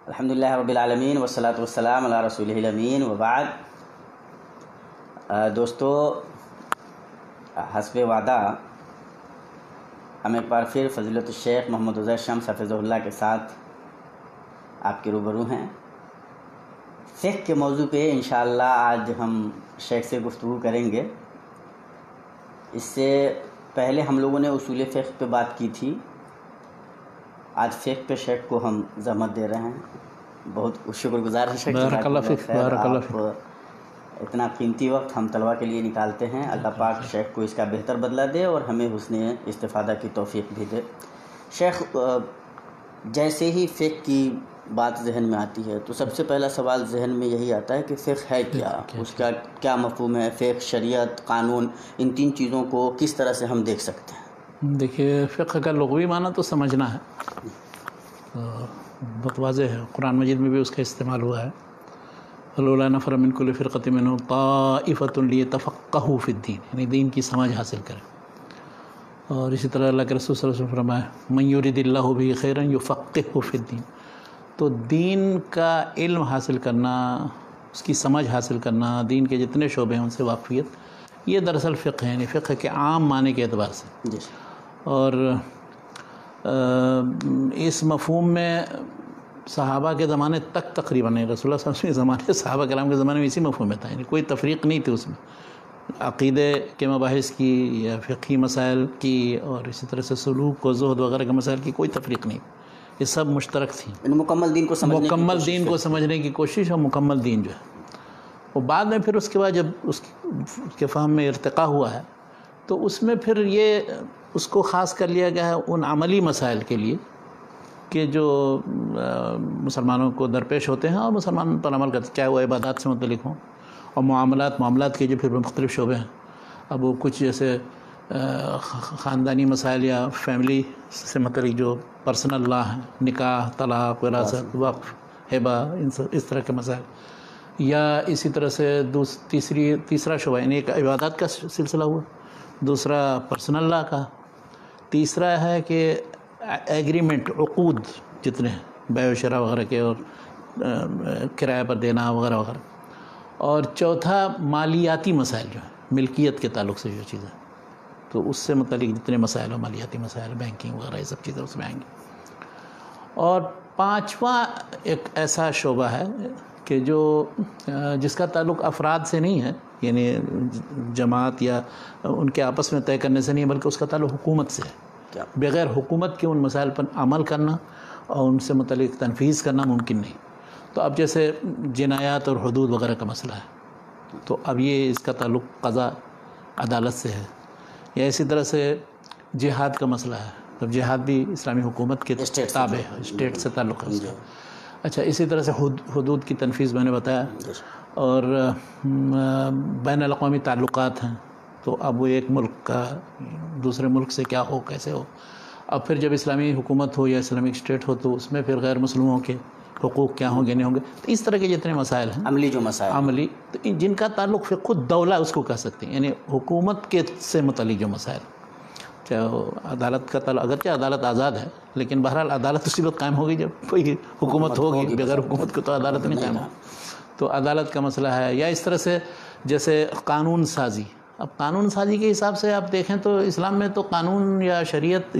الحمدللہ رب العالمین والصلاۃ والسلام علی رسولہ الامین وبعد۔ دوستو، حسب وعدہ ہم ایک بار پھر فضیلت الشیخ محمد عزیر شمس حفظہ اللہ کے ساتھ آپ کے روبرو ہیں۔ فقہ کے موضوع پہ انشاءاللہ آج ہم شیخ سے گفتگو کریں گے۔ اس سے پہلے ہم لوگوں نے اصول فقہ پہ بات کی تھی، آج فقہ پہ شیخ کو ہم زحمت دے رہے ہیں۔ بہت شکر گزار ہیں شیخ، بارک اللہ فیک، بارک اللہ فیک۔ اتنا قیمتی وقت ہم طلبہ کے لیے نکالتے ہیں، اللہ پاک شیخ کو اس کا بہتر بدلہ دے اور ہمیں حسن استفادہ کی توفیق بھی دے۔ شیخ، جیسے ہی فقہ کی بات ذہن میں آتی ہے تو سب سے پہلا سوال ذہن میں یہی آتا ہے کہ فقہ ہے کیا، اس کا کیا مفہوم ہے؟ فقہ، شریعت، قانون، ان تین چیزوں کو کس طرح سے ہم دیکھ سکتے ہیں؟ دیکھیے، فقہ کا لغوی معنی تو سمجھنا ہے، بہت واضح ہے، قرآن مجید میں بھی اس کا استعمال ہوا ہے۔ فلولا نفر من کل فرقۃ منهم طائفۃ لیتفقہوا فی الدین، یعنی دین کی سمجھ حاصل کریں۔ اور اسی طرح اللہ کے رسول صلی اللہ علیہ وسلم فرمایا من یرید اللہ بہ خیرا یفقہہ فی الدین۔ تو دین کا علم حاصل کرنا، اس کی سمجھ حاصل کرنا، دین کے جتنے شعبے ہیں ان سے واقفیت، یہ دراصل فقہ ہے، یعنی فقہ کے عام معنی کے اعتبار سے۔ جی۔ اور اس مفہوم میں صحابہ کے زمانے تک تقریباً رسول اللہ صلی اللہ علیہ وسلم کے زمانے، صحابہ کرام کے زمانے میں اسی مفہوم میں تھا، یعنی کوئی تفریق نہیں تھی اس میں، عقیدے کے مباحث کی یا فقہی مسائل کی اور اسی طرح سے سلوک و زہد وغیرہ کے مسائل کی کوئی تفریق نہیں، یہ سب مشترک تھی۔ مکمل دین کو سمجھنے کی کوشش اور مکمل دین جو ہے وہ بعد میں پھر اس کے بعد جب اس کے فہم میں ارتقاء ہوا ہے تو اس میں پھر یہ اس کو خاص کر لیا گیا ہے ان عملی مسائل کے لیے کہ جو مسلمانوں کو درپیش ہوتے ہیں اور مسلمان پر عمل کرتے ہیں، چاہے وہ عبادات سے متعلق ہوں اور معاملات کے جو پھر مختلف شعبے ہیں۔ اب وہ کچھ جیسے خاندانی مسائل یا فیملی سے متعلق جو پرسنل لا ہیں، نکاح، طلاق، وراثت، وقف، ہبہ، اس طرح کے مسائل، یا اسی طرح سے تیسرا شعبہ یعنی ایک عبادات کا سلسلہ ہوا، دوسرا پرسنل لا کا، تیسرا ہے کہ ایگریمنٹ، عقود جتنے ہیں بیع و شراء وغیرہ کے اور کرایہ پر دینا وغیرہ وغیرہ، اور چوتھا مالیاتی مسائل جو ہیں، ملکیت کے تعلق سے جو چیزیں، تو اس سے متعلق جتنے مسائل ہیں، مالیاتی مسائل، بینکنگ وغیرہ، یہ سب چیزیں اس میں آئیں گی۔ اور پانچواں ایک ایسا شعبہ ہے کہ جس کا تعلق افراد سے نہیں ہے، یعنی جماعت یا ان کے آپس میں طے کرنے سے نہیں ہے، بلکہ اس کا تعلق حکومت سے ہے۔ بغیر حکومت کے ان مسائل پر عمل کرنا اور ان سے متعلق تنفیذ کرنا ممکن نہیں۔ تو اب جیسے جنایات اور حدود وغیرہ کا مسئلہ ہے تو اب یہ اس کا تعلق قضاء، عدالت سے ہے، یا اسی طرح سے جہاد کا مسئلہ ہے، تو جہاد بھی اسلامی حکومت کے تابع ہے، اسٹیٹ سے تعلق ہے اس کا۔ اچھا، اسی طرح سے حدود کی تنفیذ میں نے بتایا، اور بین الاقوامی تعلقات ہیں، تو اب وہ ایک ملک کا دوسرے ملک سے کیا ہو، کیسے ہو۔ اب پھر جب اسلامی حکومت ہو یا اسلامک اسٹیٹ ہو تو اس میں پھر غیر مسلموں کے حقوق کیا ہوں گے، نہیں ہوں گے، تو اس طرح کے جتنے مسائل ہیں عملی تو جن کا تعلق فقہ الدولہ اس کو کہہ سکتے ہیں، یعنی حکومت کے سے متعلق جو مسائل، چاہے عدالت کا تعلق، اگرچہ عدالت آزاد ہے لیکن بہرحال عدالت اسی وقت قائم ہوگی جب کوئی حکومت ہوگی، بغیر حکومت کو تو عدالت نہیں قائم ہوگی۔ تو عدالت کا مسئلہ ہے، یا اس طرح سے جیسے قانون سازی۔ اب قانون سازی کے حساب سے آپ دیکھیں تو اسلام میں تو قانون یا شریعت،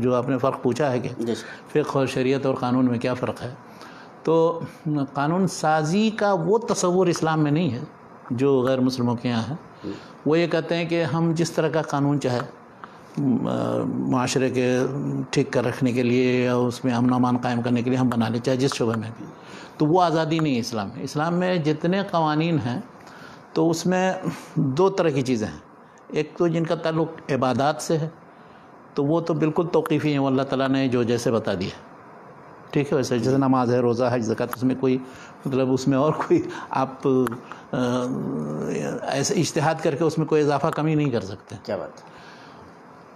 جو آپ نے فرق پوچھا ہے کہ فقہ اور شریعت اور قانون میں کیا فرق ہے، تو قانون سازی کا وہ تصور اسلام میں نہیں ہے جو غیر مسلموں کے یہاں ہے۔ وہ یہ کہتے ہیں کہ ہم جس طرح کا قانون چاہے معاشرے کے ٹھیک کر رکھنے کے لیے یا اس میں امن و امان قائم کرنے کے لیے ہم بنا لیں، چاہے جس شعبے میں بھی، تو وہ آزادی نہیں ہے اسلام میں۔ اسلام میں جتنے قوانین ہیں تو اس میں دو طرح کی چیزیں ہیں، ایک تو جن کا تعلق عبادات سے ہے تو وہ تو بالکل توقیفی ہیں، وہ اللہ تعالیٰ نے جو جیسے بتا دیا، ٹھیک ہے، ویسے جیسے نماز ہے، روزہ، حج، زکوٰۃ، اس میں کوئی مطلب اس میں اور کوئی آپ ایسے اجتہاد کر کے اس میں کوئی اضافہ کمی نہیں کر سکتے۔ کیا بات ہے۔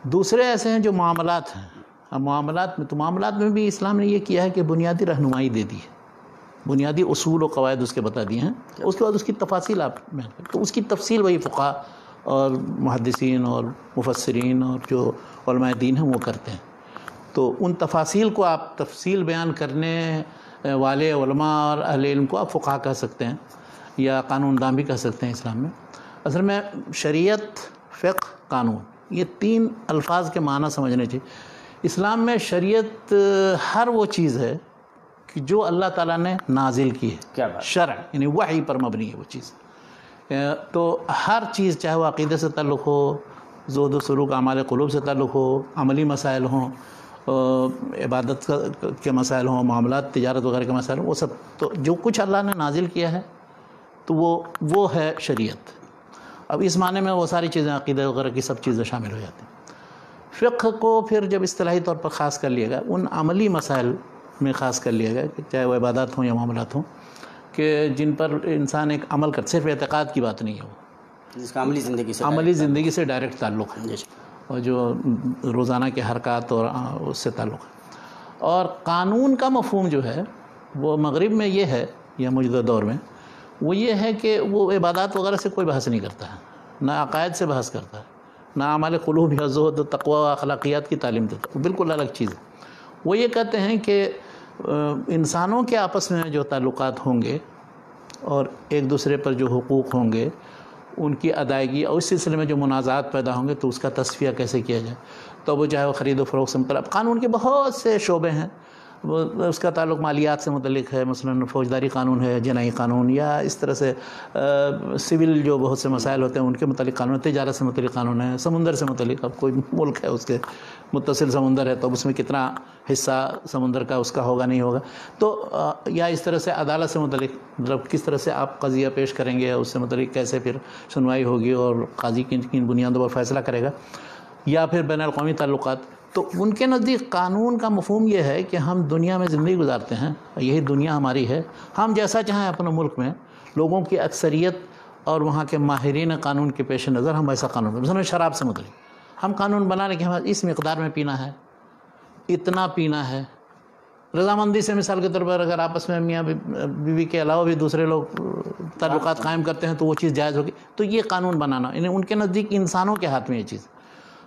دوسرے ایسے ہیں جو معاملات ہیں، اب معاملات میں بھی اسلام نے یہ کیا ہے کہ بنیادی رہنمائی دے دی ہے، بنیادی اصول و قواعد اس کے بتا دیے ہیں، اس کے بعد اس کی تفاصیل آپ بیان کریں تو اس کی تفصیل وہی فقہاء اور محدثین اور مفسرین اور جو علماء دین ہیں وہ کرتے ہیں۔ تو ان تفاصیل کو آپ تفصیل بیان کرنے والے علماء اور اہل علم کو آپ فقہا کہہ سکتے ہیں یا قانون دان بھی کہہ سکتے ہیں اسلام میں. اصل میں شریعت، فقہ، قانون، یہ 3 الفاظ کے معنی سمجھنے چاہیے. اسلام میں شریعت ہر وہ چیز ہے کہ جو اللہ تعالیٰ نے نازل کی ہے. کیا بات، شرع یعنی وحی پر مبنی ہے وہ چیز. تو ہر چیز چاہے وہ عقیدے سے تعلق ہو، زہد و سلوک، اعمال قلوب سے تعلق ہو، عملی مسائل ہوں، عبادت کے مسائل ہوں، معاملات، تجارت وغیرہ کے مسائل ہوں، وہ سب تو جو کچھ اللہ نے نازل کیا ہے تو وہ ہے شریعت. اب اس معنی میں وہ ساری چیزیں عقیدہ وغیرہ کی سب چیزیں شامل ہو جاتی ہیں. فقہ کو پھر جب اصطلاحی طور پر خاص کر لیا گیا، ان عملی مسائل میں خاص کر لیا گیا کہ چاہے وہ عبادات ہوں یا معاملات ہوں کہ جن پر انسان ایک عمل کر، صرف اعتقاد کی بات نہیں ہے، وہ جس کا عملی زندگی سے ڈائریکٹ تعلق ہے، اور جو روزانہ کے حرکات اور اس سے تعلق ہے. اور قانون کا مفہوم جو ہے وہ مغرب میں یہ ہے یا موجودہ دور میں وہ یہ ہے کہ وہ عبادات وغیرہ سے کوئی بحث نہیں کرتا ہے، نہ عقائد سے بحث کرتا ہے، نہ اعمال قلوب یا زہد و تقوی و اخلاقیات کی تعلیم دیتا ہے. وہ بالکل الگ چیز ہے. وہ یہ کہتے ہیں کہ انسانوں کے آپس میں جو تعلقات ہوں گے اور ایک دوسرے پر جو حقوق ہوں گے ان کی ادائیگی، اور اس سلسلے میں جو منازعات پیدا ہوں گے تو اس کا تصفیہ کیسے کیا جائے. تو وہ چاہے وہ خرید و فروخت سے متعلق، قانون کے بہت سے شعبے ہیں. اس کا تعلق مالیات سے متعلق ہے، مثلا فوجداری قانون ہے، جنائی قانون، یا اس طرح سے سول جو بہت سے مسائل ہوتے ہیں ان کے متعلق قانون ہے، تجارت سے متعلق قانون ہے، سمندر سے متعلق. اب کوئی ملک ہے اس کے متصل سمندر ہے تو اس میں کتنا حصہ سمندر کا اس کا ہوگا نہیں ہوگا. تو یا اس طرح سے عدالت سے متعلق، مطلب کس طرح سے آپ قضیہ پیش کریں گے، اس سے متعلق کیسے پھر سنوائی ہوگی اور قاضی کن بنیادوں پر فیصلہ کرے گا، یا پھر بین الاقوامی تعلقات. تو ان کے نزدیک قانون کا مفہوم یہ ہے کہ ہم دنیا میں زندگی گزارتے ہیں، یہی دنیا ہماری ہے، ہم جیسا چاہیں اپنے ملک میں لوگوں کی اکثریت اور وہاں کے ماہرین قانون کے پیش نظر ہم ایسا قانون بنائیں. مثلا شراب سے متعلق ہم قانون بنانے کے ہمیں اس مقدار میں پینا ہے، اتنا پینا ہے. رضامندی سے مثال کے طور پر اگر آپس میں میاں بیوی کے علاوہ بھی دوسرے لوگ تعلقات قائم کرتے ہیں تو وہ چیز جائز ہوگی. تو یہ قانون بنانا، یعنی ان کے نزدیک انسانوں کے ہاتھ میں یہ چیز.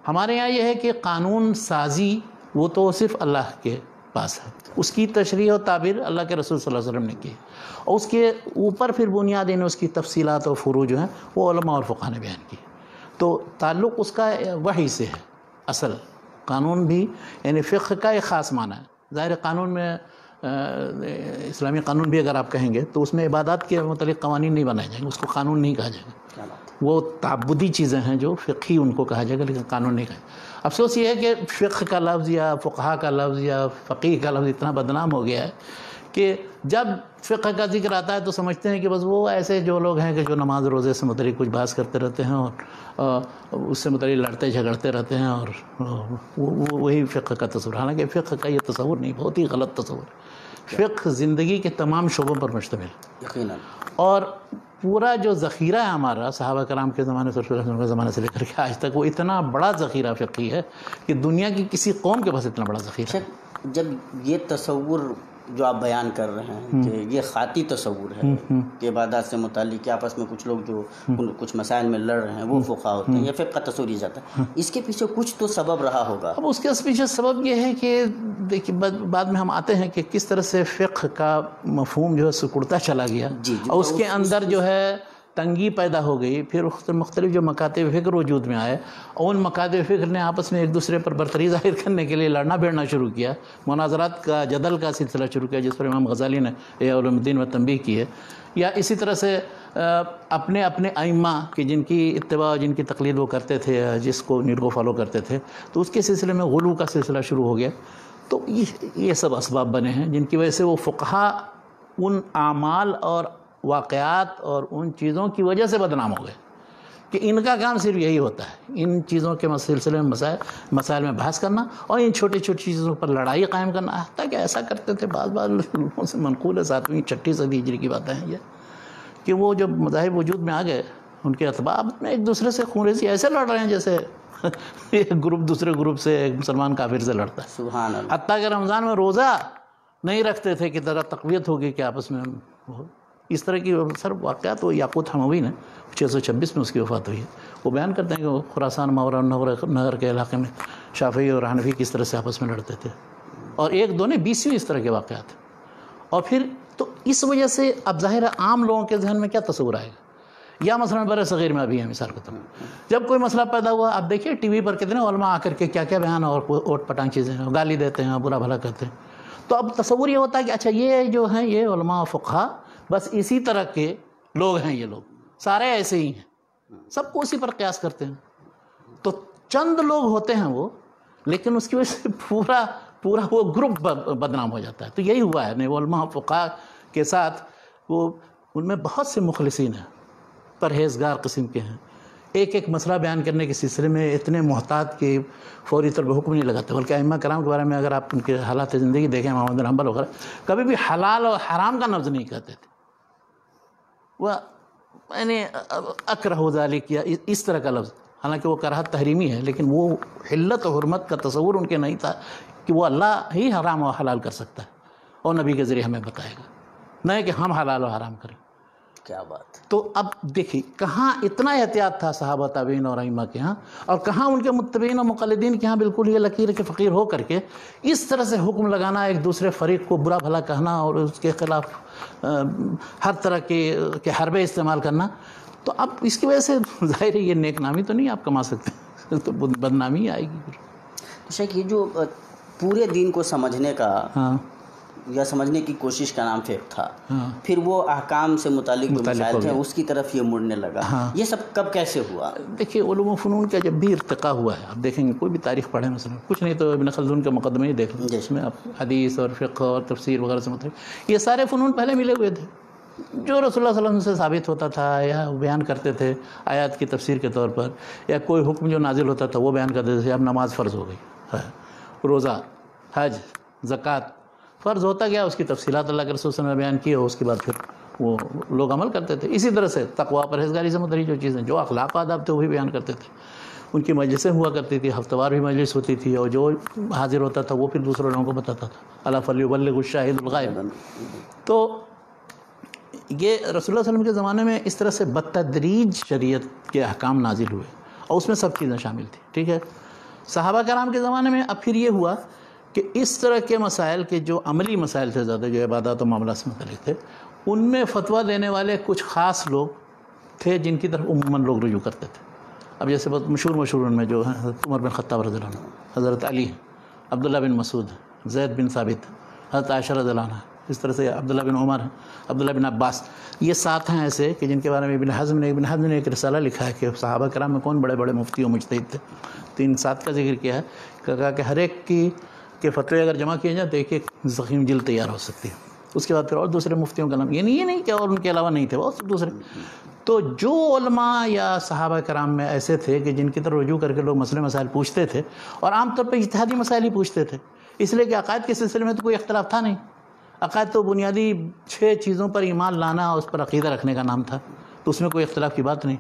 ہمارے یہاں یہ ہے کہ قانون سازی وہ تو صرف اللہ کے پاس ہے، اس کی تشریح و تعبیر اللہ کے رسول صلی اللہ علیہ وسلم نے کی، اور اس کے اوپر پھر بنیاد یعنی اس کی تفصیلات اور فروع جو ہیں وہ علماء اور فقہاء نے بیان کی. تو تعلق اس کا وحی سے ہے. اصل قانون بھی یعنی فقہ کا ایک خاص معنی ہے. ظاہر قانون میں اسلامی قانون بھی اگر آپ کہیں گے تو اس میں عبادات کے متعلق قوانین نہیں بنائے جائیں گے، اس کو قانون نہیں کہا جائے گا. وہ تعبدی چیزیں ہیں جو فقہی ان کو کہا جائے گا، لیکن قانون نہیں کہا. افسوس یہ ہے کہ فقہ کا لفظ یا فقہا کا لفظ یا فقیہ کا لفظ اتنا بدنام ہو گیا ہے کہ جب فقہ کا ذکر آتا ہے تو سمجھتے ہیں کہ بس وہ ایسے جو لوگ ہیں کہ جو نماز روزے سے متعلق کچھ بحث کرتے رہتے ہیں اور اس سے متعلق لڑتے جھگڑتے رہتے ہیں، اور وہی فقہ کا تصور. حالانکہ فقہ کا یہ تصور نہیں، بہت ہی غلط تصور. فقہ زندگی کے تمام شعبوں پر مشتمل یقیناً، اور پورا جو ذخیرہ ہے ہمارا صحابہ کرام کے زمانے سے، رسول اللہ کے زمانے سے لے کر کے آج تک، وہ اتنا بڑا ذخیرہ فقہی ہے کہ دنیا کی کسی قوم کے پاس اتنا بڑا ذخیرہ ہے. جب یہ تصور جو آپ بیان کر رہے ہیں کہ یہ خاطی تصور ہے کہ عبادات سے متعلق آپس میں کچھ لوگ جو کچھ مسائل میں لڑ رہے ہیں وہ فقہا ہوتے ہیں، یہ فقہ کا تصور ہی جاتا ہے. اس کے پیچھے کچھ تو سبب رہا ہوگا. اب اس کے پیچھے سبب یہ ہے کہ دیکھیے بعد میں ہم آتے ہیں کہ کس طرح سے فقہ کا مفہوم جو ہے سکڑتا چلا گیا، اور اس کے اندر جو ہے تنگی پیدا ہو گئی. پھر مختلف جو مکاتب فکر وجود میں آئے، اور ان مکاتب فکر نے آپس میں ایک دوسرے پر برتری ظاہر کرنے کے لیے لڑنا بھیڑنا شروع کیا، مناظرات کا جدل کا سلسلہ شروع کیا، جس پر امام غزالی نے احیاء علوم الدین میں تنبیہ کی ہے. یا اسی طرح سے اپنے ائمہ کہ جن کی اتباع جن کی تقلید وہ کرتے تھے، جس کو نیڈ کو فالو کرتے تھے، تو اس کے سلسلے میں غلو کا سلسلہ شروع ہو گیا. تو یہ سب اسباب بنے ہیں جن کی وجہ سے وہ فقہا ان اعمال اور واقعات اور ان چیزوں کی وجہ سے بدنام ہو گئے کہ ان کا کام صرف یہی ہوتا ہے، ان چیزوں کے سلسلے میں مسائل میں بحث کرنا اور ان چھوٹی چھوٹی چیزوں پر لڑائی قائم کرنا. حتیٰ کہ ایسا کرتے تھے بعض لوگوں سے منقول ہے 7ویں 6ٹھی صدی ہجری کی باتیں ہیں یہ، کہ وہ جب مذاہب وجود میں آ گئے ان کے اتباع میں ایک دوسرے سے خونریزی ایسے لڑ رہے ہیں جیسے ایک گروپ دوسرے گروپ سے، ایک مسلمان کافر سے لڑتا ہے. سبحان اللہ. حتیٰ کہ رمضان میں روزہ نہیں رکھتے تھے کہ ذرا تقویت ہوگی کہ آپس میں اس طرح کی سر واقعات. وہ یاقوت حموی نے 626 میں اس کی وفات ہوئی ہے، وہ بیان کرتے ہیں کہ وہ خراسان ماورا نہر کے علاقے میں شافعی اور حنفی کس طرح سے آپس میں لڑتے تھے، اور ایک دو نے 20 اس طرح کے واقعات. اور پھر تو اس وجہ سے اب ظاہر ہے عام لوگوں کے ذہن میں کیا تصور آئے گا. یا مثلا بر صغیر میں ابھی ہے مثال کے طور پر جب کوئی مسئلہ پیدا ہوا، آپ دیکھیے ٹی وی پر کتنے علماء آ کر کے کیا کیا بیان اور اوٹ پٹانگ چیزیں ہیں، گالی دیتے ہیں، برا بھلا کرتے ہیں. تو اب تصور یہ ہوتا ہے کہ اچھا یہ جو ہیں یہ علماء فقہا بس اسی طرح کے لوگ ہیں، یہ لوگ سارے ایسے ہی ہیں، سب کو اسی پر قیاس کرتے ہیں. تو چند لوگ ہوتے ہیں وہ، لیکن اس کی وجہ سے پورا وہ گروپ بدنام ہو جاتا ہے. تو یہی ہوا ہے علماء فقہا کے ساتھ. وہ ان میں بہت سے مخلصین ہیں، پرہیزگار قسم کے ہیں، ایک مسئلہ بیان کرنے کے سلسلے میں اتنے محتاط کہ فوری طور پر حکم نہیں لگاتے. بلکہ ائمہ کرام کے بارے میں اگر آپ ان کے حالات زندگی دیکھیں، محمد بن حنبل وغیرہ کبھی بھی حلال اور حرام کا لفظ نہیں کہتے تھے. وہ یعنی اکرہ ذالک یا اس طرح کا لفظ، حالانکہ وہ کراہت تحریمی ہے، لیکن وہ حلت و حرمت کا تصور ان کے نہیں تھا کہ وہ اللہ ہی حرام و حلال کر سکتا ہے اور نبی کے ذریعے ہمیں بتائے گا، نہ کہ ہم حلال و حرام کریں. کیا بات. تو اب دیکھیے کہاں اتنا احتیاط تھا صحابہ تابعین اور ائمہ کے ہاں، اور کہاں ان کے متبعین اور مقلدین کے ہاں بالکل یہ لکیر کے فقیر ہو کر کے اس طرح سے حکم لگانا، ایک دوسرے فریق کو برا بھلا کہنا اور اس کے خلاف ہر طرح کے حربے استعمال کرنا. تو اب اس کی وجہ سے ظاہر ہے یہ نیک نامی تو نہیں آپ کما سکتے، تو بدنامی آئے گی. شیخ یہ جو پورے دین کو سمجھنے کا ہاں یا سمجھنے کی کوشش کا نام فقہ تھا، پھر وہ احکام سے متعلق جو مسائل تھے اس کی طرف یہ مڑنے لگا، یہ سب کب کیسے ہوا؟ دیکھیے علوم و فنون کا جب بھی ارتقاء ہوا ہے، آپ دیکھیں گے کوئی بھی تاریخ پڑھیں مثلا، کچھ نہیں تو ابن خلدون کے مقدمے ہی دیکھ لیں، جس میں آپ حدیث اور فقہ اور تفسیر وغیرہ سے متعلق یہ سارے فنون پہلے ملے ہوئے تھے. جو رسول اللہ صلی اللہ علیہ وسلم سے ثابت ہوتا تھا یا بیان کرتے تھے آیات کی تفسیر کے طور پر، یا کوئی حکم جو نازل ہوتا تھا وہ بیان کرتے تھے. اب نماز فرض ہو گئی، روزہ، حج، زکوٰۃ فرض ہوتا گیا، اس کی تفصیلات اللہ کے رسول صلی اللہ علیہ وسلم نے بیان کی، اور اس کے بعد پھر وہ لوگ عمل کرتے تھے. اسی طرح سے تقویٰ پرہیزگاری سے متعلق جو چیزیں، جو اخلاق و آداب تھے وہ بھی بیان کرتے تھے. ان کی مجلسیں ہوا کرتی تھی، ہفتہ وار بھی مجلس ہوتی تھی، اور جو حاضر ہوتا تھا وہ پھر دوسرے لوگوں کو بتاتا تھا. الا فلیبلغ الشاہد الغائب. تو یہ رسول اللہ صلی اللہ علیہ وسلم کے زمانے میں اس طرح سے بتدریج شریعت کے احکام نازل ہوئے، اور اس میں سب چیزیں شامل تھیں. ٹھیک ہے. صحابہ کرام کے زمانے میں اب پھر یہ ہوا کہ اس طرح کے مسائل کے جو عملی مسائل تھے، زیادہ جو عبادات و معاملات سے متعلق تھے، ان میں فتویٰ دینے والے کچھ خاص لوگ تھے جن کی طرف عموماً لوگ رجوع کرتے تھے. اب جیسے بہت مشہور ان میں جو ہیں حضرت عمر بن خطاب رضی اللہ عنہ، حضرت علی، عبداللہ بن مسعود، زید بن ثابت، حضرت عائشہ رضی اللہ عنہ، اس طرح سے عبداللہ بن عمر، عبداللہ بن عباس. یہ 7 ہیں ایسے کہ جن کے بارے میں ابن حزم نے ایک رسالہ لکھا ہے کہ صحابہ کرام میں کون بڑے بڑے مفتی و مجتہد تھے. 3-7 کا ذکر کیا ہے، کہا کہ ہر ایک کے فتوے اگر جمع کیے جائیں تو ایک ضخیم جلد تیار ہو سکتی ہے. اس کے بعد پھر اور دوسرے مفتیوں کا نام، یہ نہیں کہ اور ان کے علاوہ نہیں تھے، بہت دوسرے. تو جو علماء یا صحابہ کرام میں ایسے تھے کہ جن کی طرف رجوع کر کے لوگ مسئلے مسائل پوچھتے تھے، اور عام طور پہ اجتہادی مسائل ہی پوچھتے تھے، اس لیے کہ عقائد کے سلسلے میں تو کوئی اختلاف تھا نہیں. عقائد تو بنیادی 6 چیزوں پر ایمان لانا اور اس پر عقیدہ رکھنے کا نام تھا، تو اس میں کوئی اختلاف کی بات نہیں.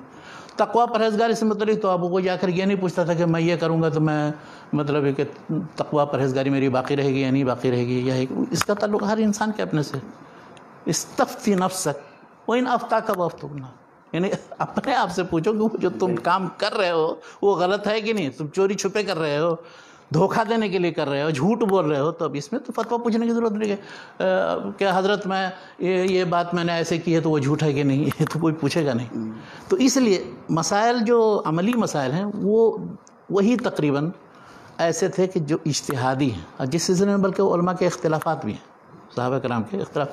تقویٰ پرہیزگاری سے متعلق تو اب وہ جا کر یہ نہیں پوچھتا تھا کہ میں یہ کروں گا تو میں مطلب ہے کہ تقویٰ پرہیزگاری میری باقی رہے گی یا نہیں باقی رہے گی، یا اس کا تعلق ہر انسان کے اپنے سے. استفتی نفسک وَإِنْ أَفْتَاكَ وَأَفْتُونَا، یعنی اپنے آپ سے پوچھو کہ وہ جو تم کام کر رہے ہو وہ غلط ہے کہ نہیں. تم چوری چھپے کر رہے ہو، دھوکہ دینے کے لیے کر رہے ہو، جھوٹ بول رہے ہو، تو اب اس میں تو فتویٰ پوچھنے کی ضرورت نہیں ہے کہ حضرت میں یہ بات میں نے ایسے کی ہے تو وہ جھوٹ ہے کہ نہیں، یہ تو کوئی پوچھے گا نہیں. تو اس لیے مسائل جو عملی مسائل ہیں وہ وہی تقریباً ایسے تھے کہ جو اجتہادی ہیں، اور جس سلسلے میں بلکہ علماء کے اختلافات بھی ہیں، صحابہ کرام کے اختلاف،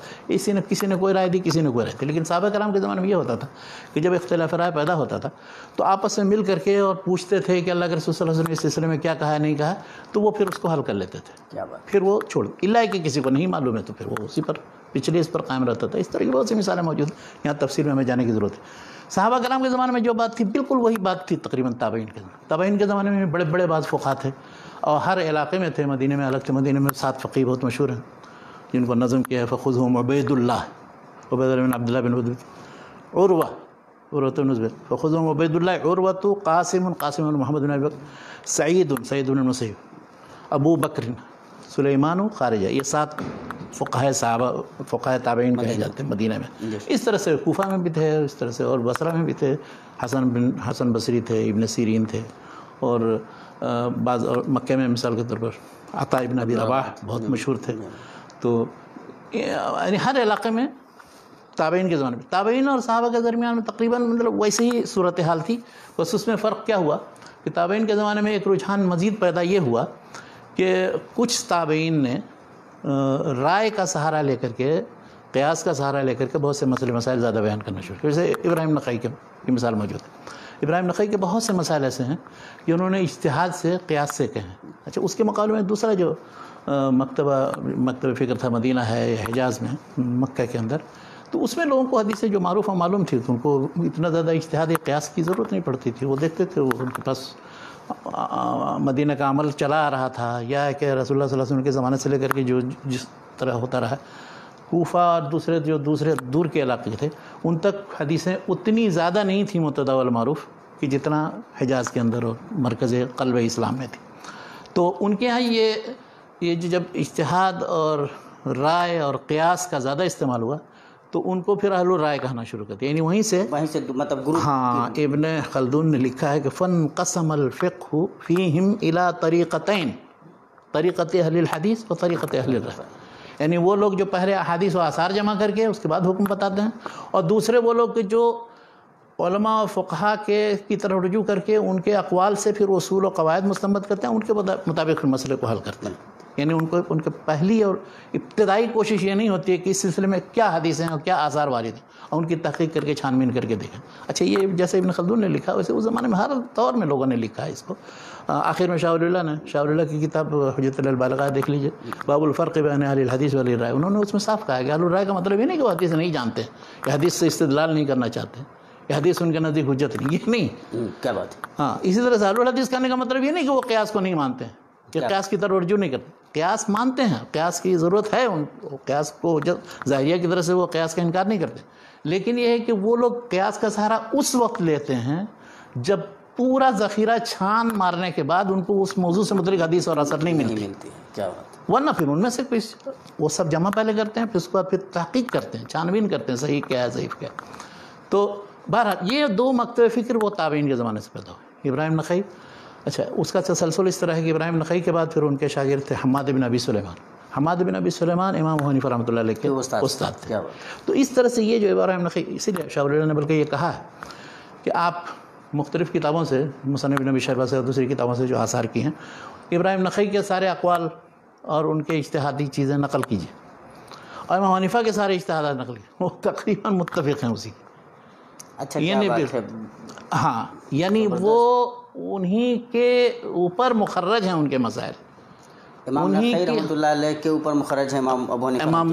کسی نے کوئی رائے دی، کسی نے کوئی رائے دی. لیکن صحابہ کرام کے زمانے میں یہ ہوتا تھا کہ جب اختلاف رائے پیدا ہوتا تھا تو آپس میں مل کر کے اور پوچھتے تھے کہ اللہ کے رسول صلی اللہ علیہ وسلم نے اس سلسلے میں کیا کہا ہے نہیں کہا، تو وہ پھر اس کو حل کر لیتے تھے. پھر وہ چھوڑ اللہ کہ کسی کو نہیں معلوم ہے تو پھر وہ اسی پر پچھلے اس پر قائم رہتا تھا. اس طرح کی بہت سی مثالیں موجود ہیں، یہاں تفصیل میں ہمیں جانے کی ضرورت ہے. صحابہ کرام کے زمانے میں جو بات تھی بالکل وہی بات تھی تقریباً تابعین کے زمانے میں. بڑے بڑے بعض فقہا تھے اور ہر علاقے میں تھے. مدینے میں الگ تھے، مدینے میں 7 فقیہ بہت مشہور ہیں جن کو نظم کیا ہے. فخذهم عبید اللہ بن عبداللہ بن عروہ بن زبیر، فخذهم عبید اللہ، عروہ قاسم محمد بن ابی بکر، سعید بن المسیب، ابو بکر، سلیمان خارجہ. یہ 7 فقہائے صحابہ فقہائے تابعین کہے جاتے ہیں مدینہ میں. اس طرح سے کوفہ میں بھی تھے، اس طرح سے اور بصرہ میں بھی تھے. حسن بصری تھے، ابن سیرین تھے، اور بعض اور مکہ میں مثال کے طور پر عطا ابن ابی رباح بہت مشہور تھے. تو یعنی ہر علاقے میں تابعین کے زمانے میں تابعین اور صحابہ کے درمیان میں تقریباً مطلب ویسے ہی صورتحال تھی، بس اس میں فرق کیا ہوا کہ تابعین کے زمانے میں ایک رجحان مزید پیدا یہ ہوا کہ کچھ تابعین نے رائے کا سہارا لے کر کے، قیاس کا سہارا لے کر کے بہت سے مسئلے مسائل زیادہ بیان کرنا شروع کیا. جیسے ابراہیم نخعی کی مثال موجود ہے. ابراہیم نخعی کے بہت سے مسائل ایسے ہیں کہ انہوں نے اجتہاد سے، قیاس سے کہے ہیں. اچھا، اس کے مقابلے میں دوسرا جو مکتب فکر تھا مدینہ ہے یا حجاز میں، مکہ کے اندر، تو اس میں لوگوں کو حدیثیں جو معروف و معلوم تھی تو ان کو اتنا زیادہ اجتہادی قیاس کی ضرورت نہیں پڑتی تھی. وہ دیکھتے تھے، وہ ان کے پاس مدینہ کا عمل چلا آ رہا تھا، یا کہ رسول اللہ صلی اللہ علیہ وسلم کے زمانے سے لے کر کے جو جس طرح ہوتا رہا. کوفہ اور دوسرے دور کے علاقے تھے، ان تک حدیثیں اتنی زیادہ نہیں تھیں متداول معروف کہ جتنا حجاز کے اندر اور مرکز قلب اسلام میں تھی. تو ان کے ہاں یہ جب اجتہاد اور رائے اور قیاس کا زیادہ استعمال ہوا تو ان کو پھر اہل الرائے کہنا شروع کر دیا. یعنی وہیں سے مطلب گروپ. ہاں، ابن خلدون نے لکھا ہے کہ فانقسم الفقہ فیہم الی طریقتین، طریقت اہل الحدیث و طریقت اہل الرائے. یعنی وہ لوگ جو پہلے احادیث و آثار جمع کر کے اس کے بعد حکم بتاتے ہیں، اور دوسرے وہ لوگ جو علماء و فقہا کی طرف رجوع کر کے ان کے اقوال سے پھر اصول و قواعد مستنبط کرتے ہیں، ان کے مطابق مسئلے کو حل کرتے ہیں. یعنی ان کے پہلی اور ابتدائی کوشش یہ نہیں ہوتی ہے کہ اس سلسلے میں کیا حدیثیں ہیں اور کیا آثار وارد ہیں، اور ان کی تحقیق کر کے چھان بین کر کے دیکھیں. اچھا، یہ جیسے ابن خلدون نے لکھا ویسے اس زمانے میں ہر دور میں لوگوں نے لکھا ہے اس کو. آخر میں شاہ ولی اللہ کی کتاب حجت البالغہ دیکھ لیجئے، باب الفرق بین اہل الحدیث واہل الرائے. انہوں نے اس میں صاف کہا ہے کہ اہل الرائے کا مطلب یہ نہیں کہ وہ حدیث نہیں جانتے، کہ حدیث سے استدلال نہیں کرنا چاہتے، کہ حدیث ان کے نزدیک حجت نہیں، یہ نہیں. کیا بات ہے. ہاں، اسی طرح سے اہل الحدیث کہنے کا مطلب یہ نہیں کہ وہ قیاس کو نہیں مانتے ہیں، کہ قیاس کی طرف رجوع نہیں کرتے. قیاس مانتے ہیں، قیاس کی ضرورت ہے، ان قیاس کو ظاہریہ کی طرف سے وہ قیاس کا انکار نہیں کرتے، لیکن یہ ہے کہ وہ لوگ قیاس کا سہارا اس وقت لیتے ہیں جب پورا ذخیرہ چھان مارنے کے بعد ان کو اس موضوع سے متعلق حدیث اور اثر نہیں ملتی. کیا بات ہے. ورنہ پھر ان میں سے وہ سب جمع پہلے کرتے ہیں، پھر اس کے بعد پھر تحقیق کرتے ہیں، چھان بین کرتے ہیں صحیح کیا ہے ضعیف کیا ہے. تو بہرحال یہ دو مکتب فکر وہ تابعین کے زمانے سے پیدا ہوئے. ابراہیم نخعی، اچھا، اس کا تسلسل اس طرح ہے کہ ابراہیم نخعی کے بعد پھر ان کے شاگرد تھے حماد بن ابی سلیمان. حماد بن ابی سلیمان امام ابو حنیفہ رحمۃ اللہ علیہ کے استاد تھے. تو اس طرح سے یہ جو ابراہیم نخعی، اسی لیے شاہ ولی اللہ نے بلکہ یہ کہا ہے کہ آپ مختلف کتابوں سے، مصنف ابن ابی شیبہ سے اور دوسری کتابوں سے جو آثار کی ہیں، ابراہیم نخعی کے سارے اقوال اور ان کے اجتہادی چیزیں نقل کیجیے، اور امام حنیفہ کے سارے اجتہادات نقل کیجیے، وہ تقریباً متفق ہیں اسی. اچھا، یعنی ہاں، یعنی وہ انہی کے اوپر مخرج ہیں ان کے مسائل. امام نخعی رحمۃ اللہ علیہ کے اوپر مخرج ہے امام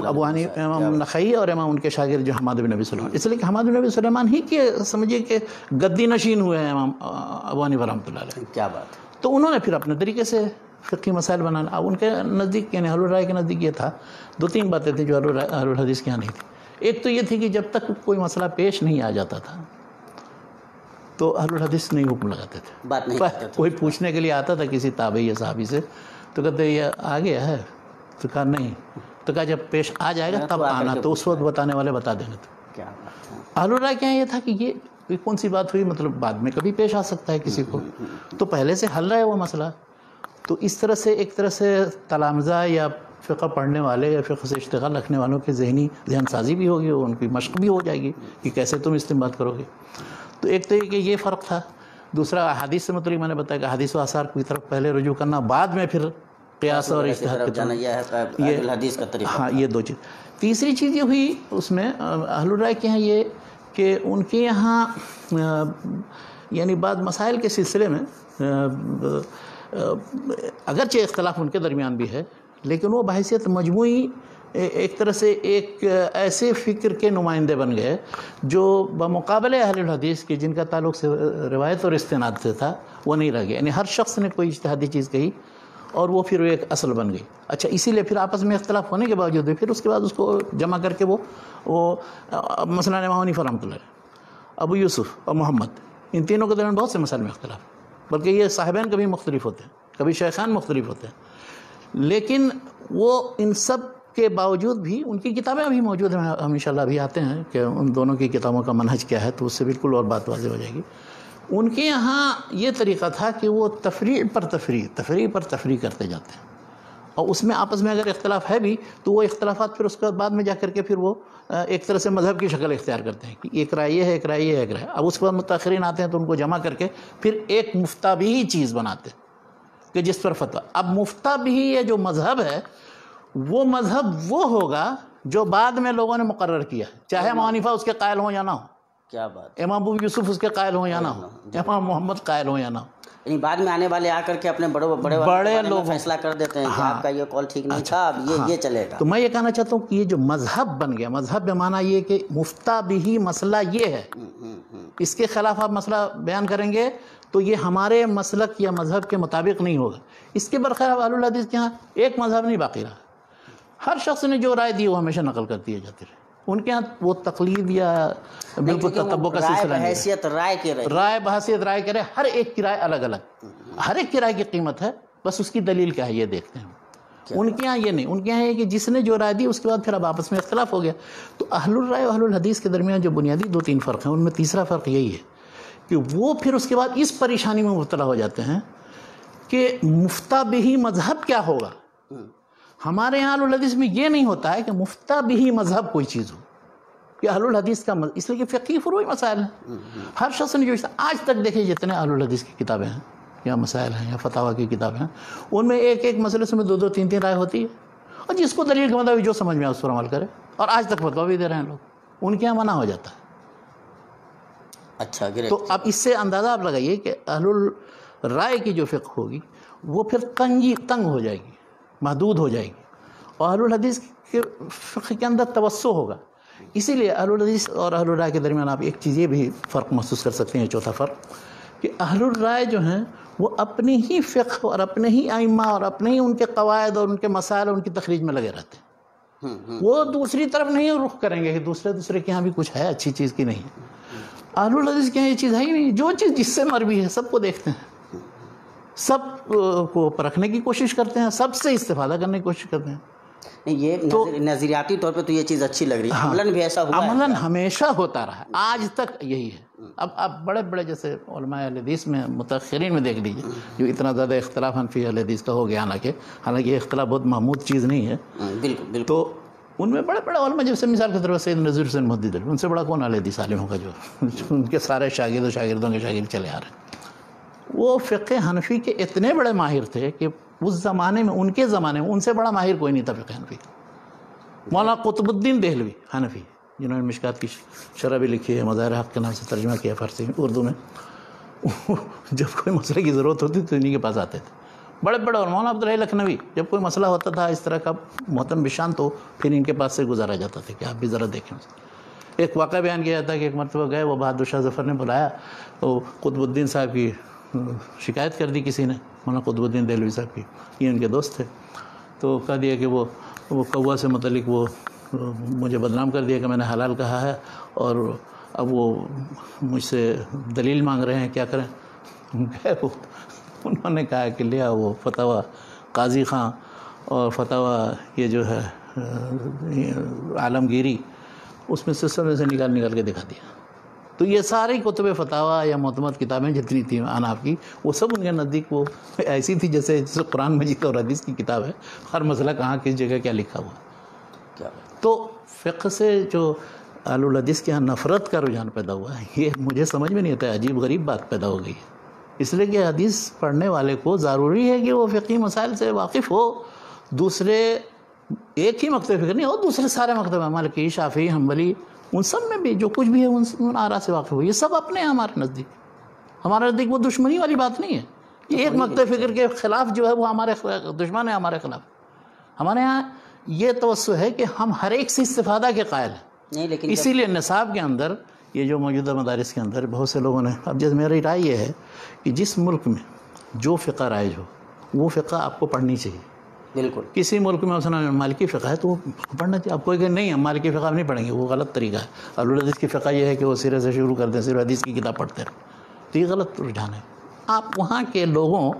امام نخعی اور امام ان کے شاگرد جو حماد بن ابی سلیمان. اس لیے کہ حماد بن ابی سلیمان ہی کے سمجھیے کہ گدی نشین ہوئے ہیں امام ابو حنیفہ رحمۃ اللہ علیہ. کیا بات ہے. تو انہوں نے پھر اپنے طریقے سے فقہی مسائل بنانا. اب ان کے نزدیک، یعنی اہل الرائے کے نزدیک یہ تھا، دو تین باتیں تھیں جو اہل الحدیث کے یہاں نہیں تھی. ایک تو یہ تھی کہ جب تک کوئی مسئلہ پیش نہیں آ جاتا تھا تو اہل الحدیث نہیں حکم لگاتے تھے. بات نہیں، کوئی پوچھنے کے لیے آتا تھا کسی تابعی یا صحابی سے تو کہتے یہ آ گیا ہے، تو کہا نہیں، تو کہا جب پیش آ جائے گا تب آنا، تو اس وقت بتانے والے بتا دیں گے. کیا بات ہے. اہل الرائے کے یہاں یہ تھا کہ یہ کون سی بات ہوئی، مطلب بعد میں کبھی پیش آ سکتا ہے کسی کو، تو پہلے سے حل رہا ہے وہ مسئلہ. تو اس طرح سے ایک طرح سے تلامذہ یا فقہ پڑھنے والے یا فقہ سے اشتغال رکھنے والوں کے ذہن سازی بھی ہوگی، ان کی مشق بھی ہو جائے گی کہ کیسے تم استنباط کرو گے. تو ایک تو یہ فرق تھا. دوسرا حدیث سے متعلق میں نے بتایا کہ حدیث و آثار کی طرف پہلے رجوع کرنا، بعد میں پھر قیاس اور اجتہاد کی طرف یہ حدیث کا طریقہ. ہاں، یہ دو چیز. تیسری چیز یہ ہوئی اس میں اہل الرائے کے یہاں یہ کہ ان کے یہاں یعنی بعض مسائل کے سلسلے میں اگرچہ اختلاف ان کے درمیان بھی ہے، لیکن وہ بحیثیت مجموعی ایک طرح سے ایک ایسے فکر کے نمائندے بن گئے جو بمقابلے اہل الحدیث کے جن کا تعلق سے روایت اور استناد سے تھا وہ نہیں رہ گیا. یعنی ہر شخص نے کوئی اجتہادی چیز کہی اور وہ پھر ایک اصل بن گئی. اچھا، اسی لیے پھر آپس میں اختلاف ہونے کے باوجود بھی پھر اس کے بعد اس کو جمع کر کے وہ مثلاً امام حنیفہ رحمۃ اللہ علیہ، ابو یوسف اور محمد، ان تینوں کے درمیان بہت سے مسائل میں اختلاف، بلکہ یہ صاحبین کبھی مختلف ہوتے ہیں، کبھی شیخان مختلف ہوتے ہیں، لیکن وہ ان سب کے باوجود بھی ان کی کتابیں ابھی موجود ہیں. ہم انشاءاللہ ابھی آتے ہیں کہ ان دونوں کی کتابوں کا منہج کیا ہے، تو اس سے بالکل اور بات واضح ہو جائے گی. ان کے یہاں یہ طریقہ تھا کہ وہ تفریع پر تفریع کرتے جاتے ہیں، اور اس میں آپس میں اگر اختلاف ہے بھی تو وہ اختلافات پھر اس کے بعد میں جا کر کے پھر وہ ایک طرح سے مذہب کی شکل اختیار کرتے ہیں کہ ایک رائے یہ ہے، ایک رائے یہ ہے، ایک رائے۔ اب اس کے بعد متأخرین آتے ہیں تو ان کو جمع کر کے پھر ایک مفتابی چیز بناتے ہیں کہ جس پر فتویٰ۔ اب مفتابی یہ جو مذہب ہے وہ مذہب وہ ہوگا جو بعد میں لوگوں نے مقرر کیا، چاہے امام حنیفہ اس کے قائل ہوں یا نہ ہوں، کیا بات، امام ابو یوسف اس کے قائل ہوں یا نہ ہوں، امام محمد قائل ہوں یا نہ ہوں۔ یعنی بعد میں آنے والے آ کر کے اپنے بڑے لوگ فیصلہ کر دیتے ہیں کہ آپ کا یہ قول ٹھیک نہیں تھا، اب یہ چلے گا۔ تو میں یہ کہنا چاہتا ہوں کہ یہ جو مذہب بن گیا، مذہب بمعنی یہ کہ مفتہ بھی مسئلہ یہ ہے، اس کے خلاف آپ مسئلہ بیان کریں گے تو یہ ہمارے مسلک یا مذہب کے مطابق نہیں ہوگا۔ اس کے برخلاف اہل الحدیث کے ہاں ایک مذہب نہیں باقی رہا، ہر شخص نے جو رائے دی وہ ہمیشہ نقل کر دیے جاتے رہے۔ ان کے ہاں وہ تقلید یا بالکل تتبع کا سلسلہ نہیں ہے، رائے بحیثیت رائے کرے، ہر ایک کی رائے الگ الگ، ہر ایک کی رائے کی قیمت ہے، بس اس کی دلیل کیا ہے یہ دیکھتے ہیں۔ ان کے ہاں یہ نہیں، ان کے ہاں یہ کہ جس نے جو رائے دی اس کے بعد پھر اب آپس میں اختلاف ہو گیا۔ تو اہل الرائے و اہل الحدیث کے درمیان جو بنیادی 2-3 فرق ہیں، ان میں تیسرا فرق یہی ہے کہ وہ پھر اس کے بعد اس پریشانی میں مبتلا ہو جاتے ہیں کہ مفتہ بہی مذہب کیا ہوگا۔ ہمارے یہاں اہل الحدیث میں یہ نہیں ہوتا ہے کہ مفتہ بہی مذہب کوئی چیز ہو، کہ اہل الحدیث کا اس لیے کہ فقہی فروعی مسائل ہیں، ہر شخص نے جو آج تک دیکھے جتنے اہل الحدیث کی کتابیں ہیں یا مسائل ہیں یا فتاویٰ کی کتابیں ہیں، ان میں ایک ایک مسئلے سے میں 2-2 3-3 رائے ہوتی ہے، اور جس کو دلیل کے مطابق جو سمجھ میں آئے اس پر عمل کرے، اور آج تک فتویٰ بھی دے رہے ہیں لوگ، ان کے یہاں منع ہو جاتا ہے۔ اچھا گریٹ۔ تو اب اس سے اندازہ آپ لگائیے کہ اہل الرائے کی جو فقہ ہوگی وہ پھر تنگ ہو جائے گی، محدود ہو جائے گی، اور اہل الحدیث کے فقہ کے اندر توسع ہوگا۔ اسی لیے اہل الحدیث اور اہل الرائے کے درمیان آپ ایک چیز یہ بھی فرق محسوس کر سکتے ہیں، چوتھا فرق، کہ اہل الرائے جو ہیں وہ اپنی ہی فقہ اور اپنے ہی ائمہ اور اپنے ہی ان کے قواعد اور ان کے مسائل اور ان کی تخریج میں لگے رہتے ہیں، وہ دوسری طرف نہیں رخ کریں گے کہ دوسرے کے ہاں بھی کچھ ہے اچھی چیز کی نہیں ہے۔ اہل الحدیث کے یہاں یہ چیز ہے ہی نہیں، جو چیز جس سے مربی ہے سب کو دیکھتے ہیں، سب کو پرکھنے کی کوشش کرتے ہیں، سب سے استفادہ کرنے کی کوشش کرتے ہیں۔ یہ نظریاتی طور پہ تو یہ چیز اچھی لگ رہی ہے، عملاً بھی ایسا ہوا ہے، عملاً ہمیشہ ہوتا رہا ہے، آج تک یہی ہے۔ اب آپ بڑے بڑے جیسے علماء اہل حدیث میں متأخرین میں دیکھ لیجیے، جو اتنا زیادہ اختلاف حنفی اہل حدیث کا ہو گیا، حالانکہ یہ اختلاف بہت محمود چیز نہیں ہے، بالکل۔ تو ان میں بڑے بڑے علماء جیسے مثال کے طور پر سید نذیر حسین محدث دہلوی، ان سے بڑا کون اہل حدیث عالم ہوگا جو ان کے سارے شاگرد و شاگردوں کے شاگرد چلے آ رہے ہیں۔ وہ فقہ حنفی کے اتنے بڑے ماہر تھے کہ اس زمانے میں، ان کے زمانے میں ان سے بڑا ماہر کوئی نہیں تھا فقہ حنفی۔ مولانا قطب الدین دہلوی حنفی، جنہوں نے مشکات کی شرح بھی لکھی ہے، مظاہر حق کے نام سے ترجمہ کیا فارسی اردو میں، جب کوئی مسئلے کی ضرورت ہوتی تو انہی کے پاس آتے تھے۔ بڑے بڑے، اور مولانا عبدالحی لکھنوی، جب کوئی مسئلہ ہوتا تھا اس طرح کا محتم بشان تو پھر ان کے پاس سے گزارا جاتا تھا کہ آپ بھی ذرا دیکھیں۔ ایک واقعہ بیان کیا جاتا ہے کہ ایک مرتبہ گئے، وہ بہادر شاہ ظفر نے بلایا تو قطب الدین صاحب کی شکایت کر دی کسی نے، مولانا قطب الدین دہلوی صاحب کی، یہ ان کے دوست تھے، تو کہہ دیا کہ وہ کوا سے متعلق وہ مجھے بدنام کر دیا کہ میں نے حلال کہا ہے، اور اب وہ مجھ سے دلیل مانگ رہے ہیں، کیا کریں؟ انہوں نے کہا کہ لیا وہ فتویٰ قاضی خان اور فتویٰ یہ جو ہے عالمگیری، اس میں سے سب سے نکال کے دکھا دیا۔ تو یہ ساری کتب فتاویٰ یا معتمد کتابیں جتنی تھیں احناف کی، وہ سب ان کے نزدیک وہ ایسی تھی جیسے قرآن مجید اور حدیث کی کتاب ہے، ہر مسئلہ کہاں کس جگہ کیا لکھا ہوا۔ تو فقہ سے جو اہل الحدیث کے یہاں نفرت کا رجحان پیدا ہوا ہے، یہ مجھے سمجھ میں نہیں آتا ہے، عجیب غریب بات پیدا ہو گئی ہے۔ اس لیے کہ حدیث پڑھنے والے کو ضروری ہے کہ وہ فقہی مسائل سے واقف ہو، دوسرے ایک ہی مکتب فکر نہیں ہو، دوسرے سارے مکتب مالکی، شافعی، حنبلی، ان سب میں بھی جو کچھ بھی ہے ان آراء سے واقف ہو۔ یہ سب اپنے ہیں ہمارے نزدیک، ہمارے نزدیک وہ دشمنی والی بات نہیں ہے، یہ ایک مکتب فکر کے خلاف جو ہے وہ ہمارے دشمن ہے، ہمارے خلاف۔ ہمارے ہاں یہ توسع ہے کہ ہم ہر ایک سے استفادہ کے قائل ہیں، اسی لیے نصاب کے اندر، یہ جو موجودہ مدارس کے اندر بہت سے لوگوں نے، اب جیسے میری رائے یہ ہے کہ جس ملک میں جو فقہ رائج ہو وہ فقہ آپ کو پڑھنی چاہیے۔ بالکل۔ کسی ملک میں مثلا مالکی فقہ ہے تو وہ پڑھنا چاہیے، آپ کوئی کہ نہیں ہم مالکی فقہ نہیں پڑھیں گے، وہ غلط طریقہ ہے۔ اہل الحدیث کی فقہ یہ ہے کہ وہ سرے سے شروع کرتے ہیں، صرف حدیث کی کتاب پڑھتے رہے، تو یہ غلط رجحان ہے۔ آپ وہاں کے لوگوں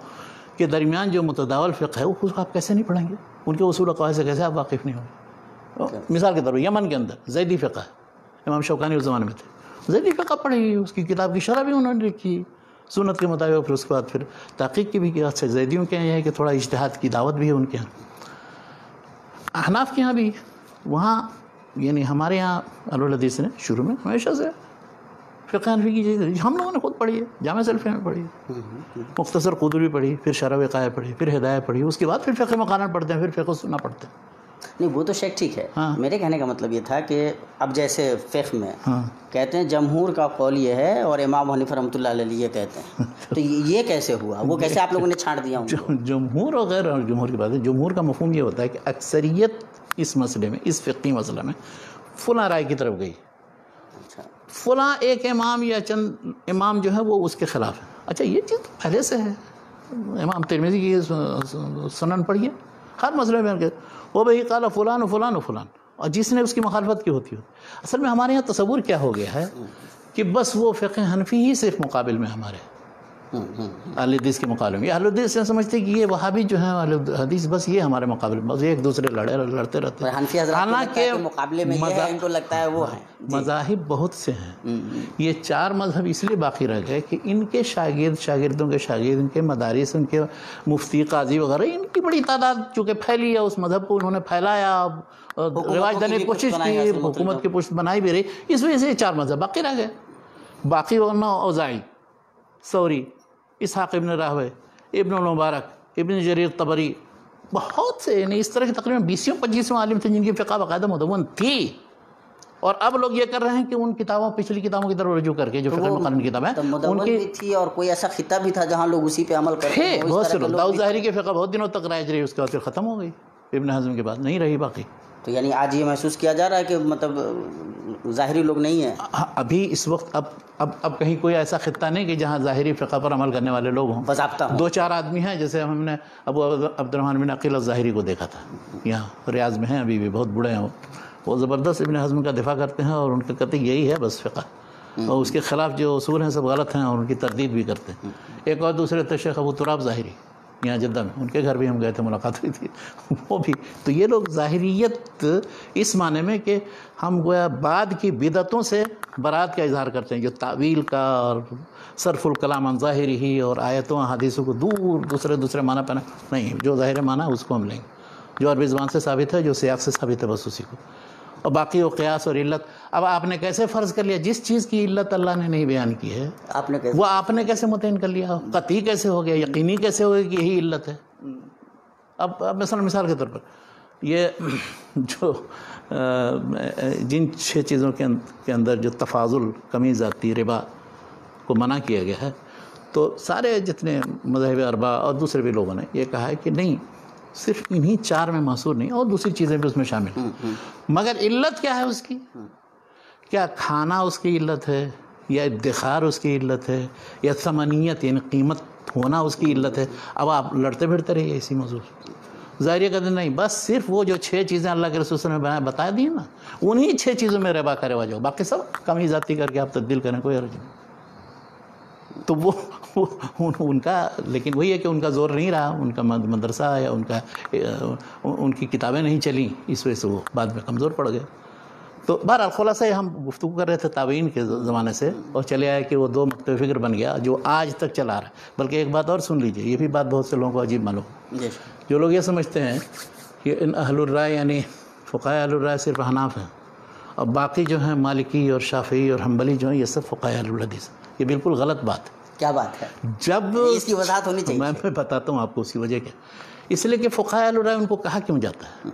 کے درمیان جو متداول فقہ ہے اس کو آپ کیسے نہیں پڑھیں گے؟ ان کے اصول و قواعد سے کیسے آپ واقف نہیں ہوں گے؟ مثال کے طور پر یمن کے اندر زیدی فقہ ہے، امام شوکانی اس زمانے میں تھے، زیدی فقہ پڑھی، اس کی کتاب کی شرح بھی انہوں نے لکھی، سنت کے مطابق. پھر اس کے بعد پھر تحقیق کی بھی کیا. اچھا زیدیوں کے یہ ہے کہ تھوڑا اجتہاد کی دعوت بھی ہے ان کے یہاں. احناف کے یہاں بھی وہاں یعنی ہمارے یہاں اہل الحدیث نے شروع میں ہمیشہ سے فقہ حنفی کی چیز ہم لوگوں نے خود پڑھی ہے. جامع سلفیہ میں پڑھی ہے, مختصر قدری پڑھی, پھر شرح وقایہ پڑھی, پھر ہدایہ پڑھی, اس کے بعد پھر فقہ مقارنہ پڑھتے ہیں, پھر فقہ سنہ پڑھتے ہیں. نہیں وہ تو شیخ ٹھیک ہے. میرے کہنے کا مطلب یہ تھا کہ اب جیسے فقہ میں کہتے ہیں جمہور کا قول یہ ہے اور امام حنیفہ رحمۃ اللہ علیہ یہ کہتے ہیں, تو یہ کیسے ہوا؟ وہ کیسے آپ لوگوں نے چھانٹ دیا؟ جمہور اور غیر جمہور کی بات ہے. جمہور کا مفہوم یہ ہوتا ہے کہ اکثریت اس مسئلے میں, اس فقہی مسئلہ میں فلاں رائے کی طرف گئی, فلاں ایک امام یا چند امام جو ہے وہ اس کے خلاف ہے. اچھا یہ چیز تو پہلے سے ہے. امام ترمذی کی سنن پڑھیے, ہر مسئلے میں وہ بھائی قال فلان و فلان و فلان, اور جس نے اس کی مخالفت کی ہوتی ہے. اصل میں ہمارے یہاں تصور کیا ہو گیا ہے کہ بس وہ فقہ حنفی ہی صرف مقابل میں ہمارے اہل حدیث کے مقابلے میں. اہل حدیث سے سمجھتے کہ یہ وہابی جو ہیں اہل حدیث بس یہ ہمارے مقابلے میں, بس ایک دوسرے لڑتے رہتے ہیں. حنفی حضرات کے مقابلے میں یہ ہے, ان کو لگتا ہے وہ ہیں. مذاہب بہت سے ہیں. یہ 4 مذہب اس لیے باقی رہ گئے کہ ان کے شاگردوں کے شاگرد, ان کے مدارس, ان کے مفتی, قاضی وغیرہ, ان کی بڑی تعداد چونکہ پھیلی ہے, اس مذہب کو انہوں نے پھیلایا, رواج دینے کی کوشش کی, حکومت کی پشت بنائی بھی رہی, اس وجہ سے یہ 4 مذہب باقی رہ گئے. باقی ورنہ اوزاعی, ثوری, اسحاق ابن راہوے, ابن المبارک, ابن جریر طبری, بہت سے یعنی اس طرح کے تقریباً 20-25 عالم تھے جن کی فقہ باقاعدہ مدون تھی. اور اب لوگ یہ کر رہے ہیں کہ ان کتابوں, پچھلی کتابوں کی طرف رجوع کر کے جو فقہ مقارنہ کتابیں ان کی تھی, اور کوئی ایسا خطہ بھی تھا جہاں لوگ اسی پہ عمل کرتے تھے. بہت سے لوگ, داؤد ظاہری کی فقہ بہت دنوں تک رائج رہی, اس کے بعد پھر ختم ہو گئی. ابن حزم کے بعد نہیں رہی باقی. تو یعنی آج یہ محسوس کیا جا رہا ہے کہ مطلب ظاہری لوگ نہیں ہیں ابھی اس وقت. اب کہیں کوئی ایسا خطہ نہیں کہ جہاں ظاہری فقہ پر عمل کرنے والے لوگ ہوں. باضابطہ 2-4 آدمی ہیں, جیسے ہم نے ابو عبد الرحمن بن عقیل الظاہری کو دیکھا تھا, یہاں ریاض میں ہیں, ابھی بھی بہت بوڑھے ہیں. وہ زبردست ابن حزم کا دفاع کرتے ہیں, اور ان کا کہتے یہی ہے بس فقہ, اور اس کے خلاف جو اصول ہیں سب غلط ہیں, اور ان کی تردید بھی کرتے ہیں. ایک اور دوسرے تھے شیخ ابو تراب ظاہری, یہاں جدہ میں, ان کے گھر بھی ہم گئے تھے, ملاقات ہوئی تھی وہ بھی. تو یہ لوگ ظاہریت اس معنی میں کہ ہم گویا بعد کی بدعتوں سے برات کا اظہار کرتے ہیں, جو تعویل کا اور صرف الکلام عن ظاہر ہی اور آیتوں حدیثوں کو دوسرے معنی پہ نہیں, جو ظاہر معنی ہے اس کو ہم لیں گے, جو عربی زبان سے ثابت ہے, جو سیاق سے ثابت ہے, بس اسی کو. اور باقی وہ قیاس اور علت. اب آپ نے کیسے فرض کر لیا جس چیز کی علت اللہ نے نہیں بیان کی ہے, وہ آپ نے کیسے متعین کر لیا؟ قطعی کیسے ہو گیا, یقینی کیسے ہو گیا کہ یہی علت ہے؟ اب مثال کے طور پر یہ جو جن 6 چیزوں کے اندر جو تفاضل, کمی ذاتی, ربا کو منع کیا گیا ہے, تو سارے جتنے مذاہب اربعہ اور دوسرے بھی لوگوں نے یہ کہا ہے کہ نہیں, صرف انہی 4 میں محصور نہیں, اور دوسری چیزیں بھی اس میں شامل ہیں. مگر علت کیا ہے اس کی؟ کیا کھانا اس کی علت ہے, یا ادخار اس کی علت ہے, یا ثمنیت یعنی قیمت ہونا اس کی علت ہے؟ اب آپ لڑتے پھرتے رہیے اسی موضوع. ظاہری قدر نہیں, بس صرف وہ جو 6 چیزیں اللہ کے رسول صلی اللہ علیہ وسلم نے بتا دی نا, انہی 6 چیزوں میں ربا کا رواج ہو, باقی سب کمی ذاتی کر کے آپ تبدیل کریں, کوئی حرج نہیں. تو وہ ان کا, لیکن وہی ہے کہ ان کا زور نہیں رہا, ان کا مدرسہ یا ان کی کتابیں نہیں چلیں, اس وجہ سے وہ بعد میں کمزور پڑ گئے. تو بہرحال خلاصہ ہم گفتگو کر رہے تھے تابعین کے زمانے سے, اور چلے آئے کہ وہ 2 مکتب فکر بن گیا جو آج تک چلا رہا ہے. بلکہ ایک بات اور سن لیجئے, یہ بھی بات بہت سے لوگوں کو عجیب معلوم. جو لوگ یہ سمجھتے ہیں کہ ان اہل الرائے یعنی فقہاء اہل الرائے صرف احناف ہیں, اور باقی جو ہیں مالکی اور شافعی اور حنبلی جو ہیں یہ سب فقہاء اہل الحدیث, یہ بالکل غلط بات ہے. کیا بات ہے؟ جب اس کی وضاحت ہونی چاہیے. میں بتاتا ہوں آپ کو اس کی وجہ کیا. اس لیے کہ فقہاء اہل الرائے ان کو کہا کیوں جاتا ہے؟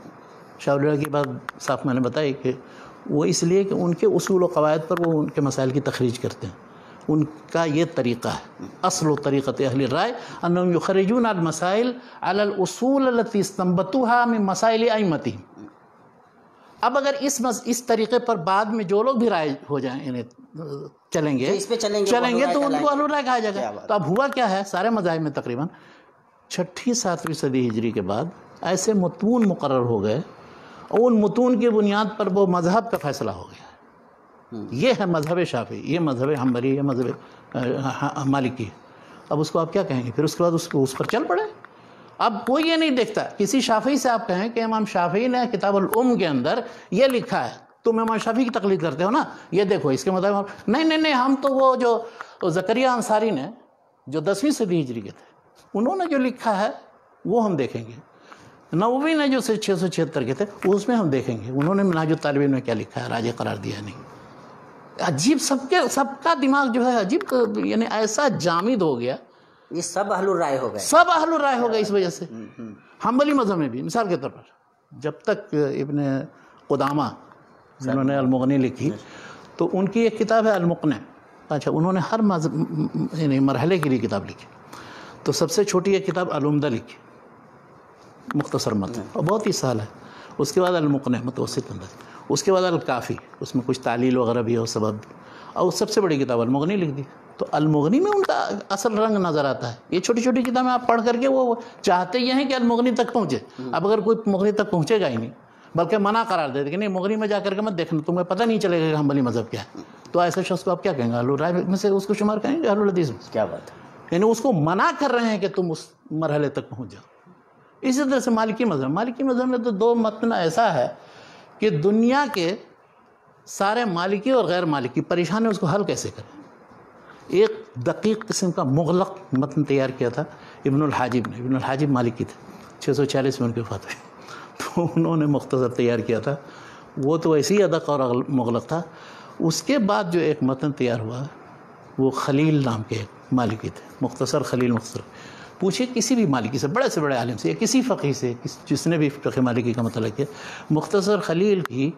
شاہ ولی اللہ کی بات صاف میں نے بتائی کہ وہ اس لیے کہ ان کے اصول و قواعد پر وہ ان کے مسائل کی تخریج کرتے ہیں. ان کا یہ طریقہ ہے, اصل و طریقت اہل الرائے انہم یخرجون المسائل علی الاصول التي استنبطوها من مسائل ائمتهم. اب اگر اس طریقے پر بعد میں جو لوگ بھی رائے ہو جائیں, انہیں چلیں گے تو ان کو اہل الرائے کہا جائے گا. تو اب ہوا کیا ہے, سارے مذاہب میں تقریباً 6ٹھی-7ویں صدی ہجری کے بعد ایسے متون مقرر ہو گئے, اور ان متون کی بنیاد پر وہ مذہب کا فیصلہ ہو گیا. یہ ہے مذہب شافعی, یہ مذہب حنبلی, یہ مذہب مالکی. اب اس کو آپ کیا کہیں گے؟ پھر اس کے بعد اس پر چل پڑے. اب کوئی یہ نہیں دیکھتا, کسی شافعی سے آپ کہیں کہ امام شافعی نے کتاب الام کے اندر یہ لکھا ہے, تم امام شافعی کی تقلید کرتے ہو نا, یہ دیکھو اس کے مطابق. نہیں, ہم تو وہ جو زکریا انصاری نے جو 10ویں صدی ہجری کے تھے، انہوں نے جو لکھا ہے وہ ہم دیکھیں گے. نووی نے جو 676 کے تھے اس میں ہم دیکھیں گے انہوں نے منہاج الطالبین میں کیا لکھا ہے، راجع قرار دیا نہیں. عجیب سب کا دماغ جو ہے عجیب، یعنی ایسا جامد ہو گیا. یہ سب اہل الرائے ہو گئے، سب اہل الرائے ہو گئے اس وجہ سے. حنبلی مذہب میں بھی مثال کے طور پر جب تک ابن قدامہ جنہوں نے المغنی لکھی تو ان کی ایک کتاب ہے المقنع. اچھا، انہوں نے ہر یعنی مرحلے کے لیے کتاب لکھی. تو سب سے چھوٹی ایک کتاب العمدہ لکھی، مختصر متن اور بہت ہی سہل ہے. اس کے بعد المقنع متوسط انداز، اس کے بعد الکافی، اس میں کچھ تعلیل وغیرہ بھی ہو سبب، اور سب سے بڑی کتاب المغنی لکھ دی. تو المغنی میں ان کا اصل رنگ نظر آتا ہے. یہ چھوٹی چھوٹی کتابیں آپ پڑھ کر کے وہ چاہتے یہ ہیں کہ المغنی تک پہنچے. اب اگر کوئی مغنی تک پہنچے گا ہی نہیں بلکہ منع قرار دے دے کہ نہیں مغنی میں جا کر کے مت دیکھنا، تمہیں پتہ نہیں چلے گا کہ حنبلی مذہب کیا ہے، تو ایسے شخص کو آپ کیا کہیں گے؟ اہل الرائے میں سے اس کو شمار کریں گے، اہل الحدیث میں. کیا بات ہے، یعنی اس کو منع کر رہے ہیں کہ تم اس مرحلے تک پہنچ جاؤ. اسی طرح سے مالکی مذہب میں تو 2 متن ایسا ہے کہ دنیا کے سارے مالکی اور غیر مالکی پریشان ہے اس کو حل کیسے کریں. ایک دقیق قسم کا مغلق متن تیار کیا تھا ابن الحاجب نے. ابن الحاجب مالکی تھے، 646 میں ان کی وفات ہوئی. تو انہوں نے مختصر تیار کیا تھا، وہ تو ایسے ہی ادق اور مغلق تھا. اس کے بعد جو ایک متن تیار ہوا وہ خلیل نام کے ایک مالکی تھے، مختصر خلیل مختصر. پوچھے کسی بھی مالکی سے بڑے عالم سے یا کسی فقیہ سے جس نے بھی فقہ مالکی کا مطالعہ کیا، مختصر خلیل کی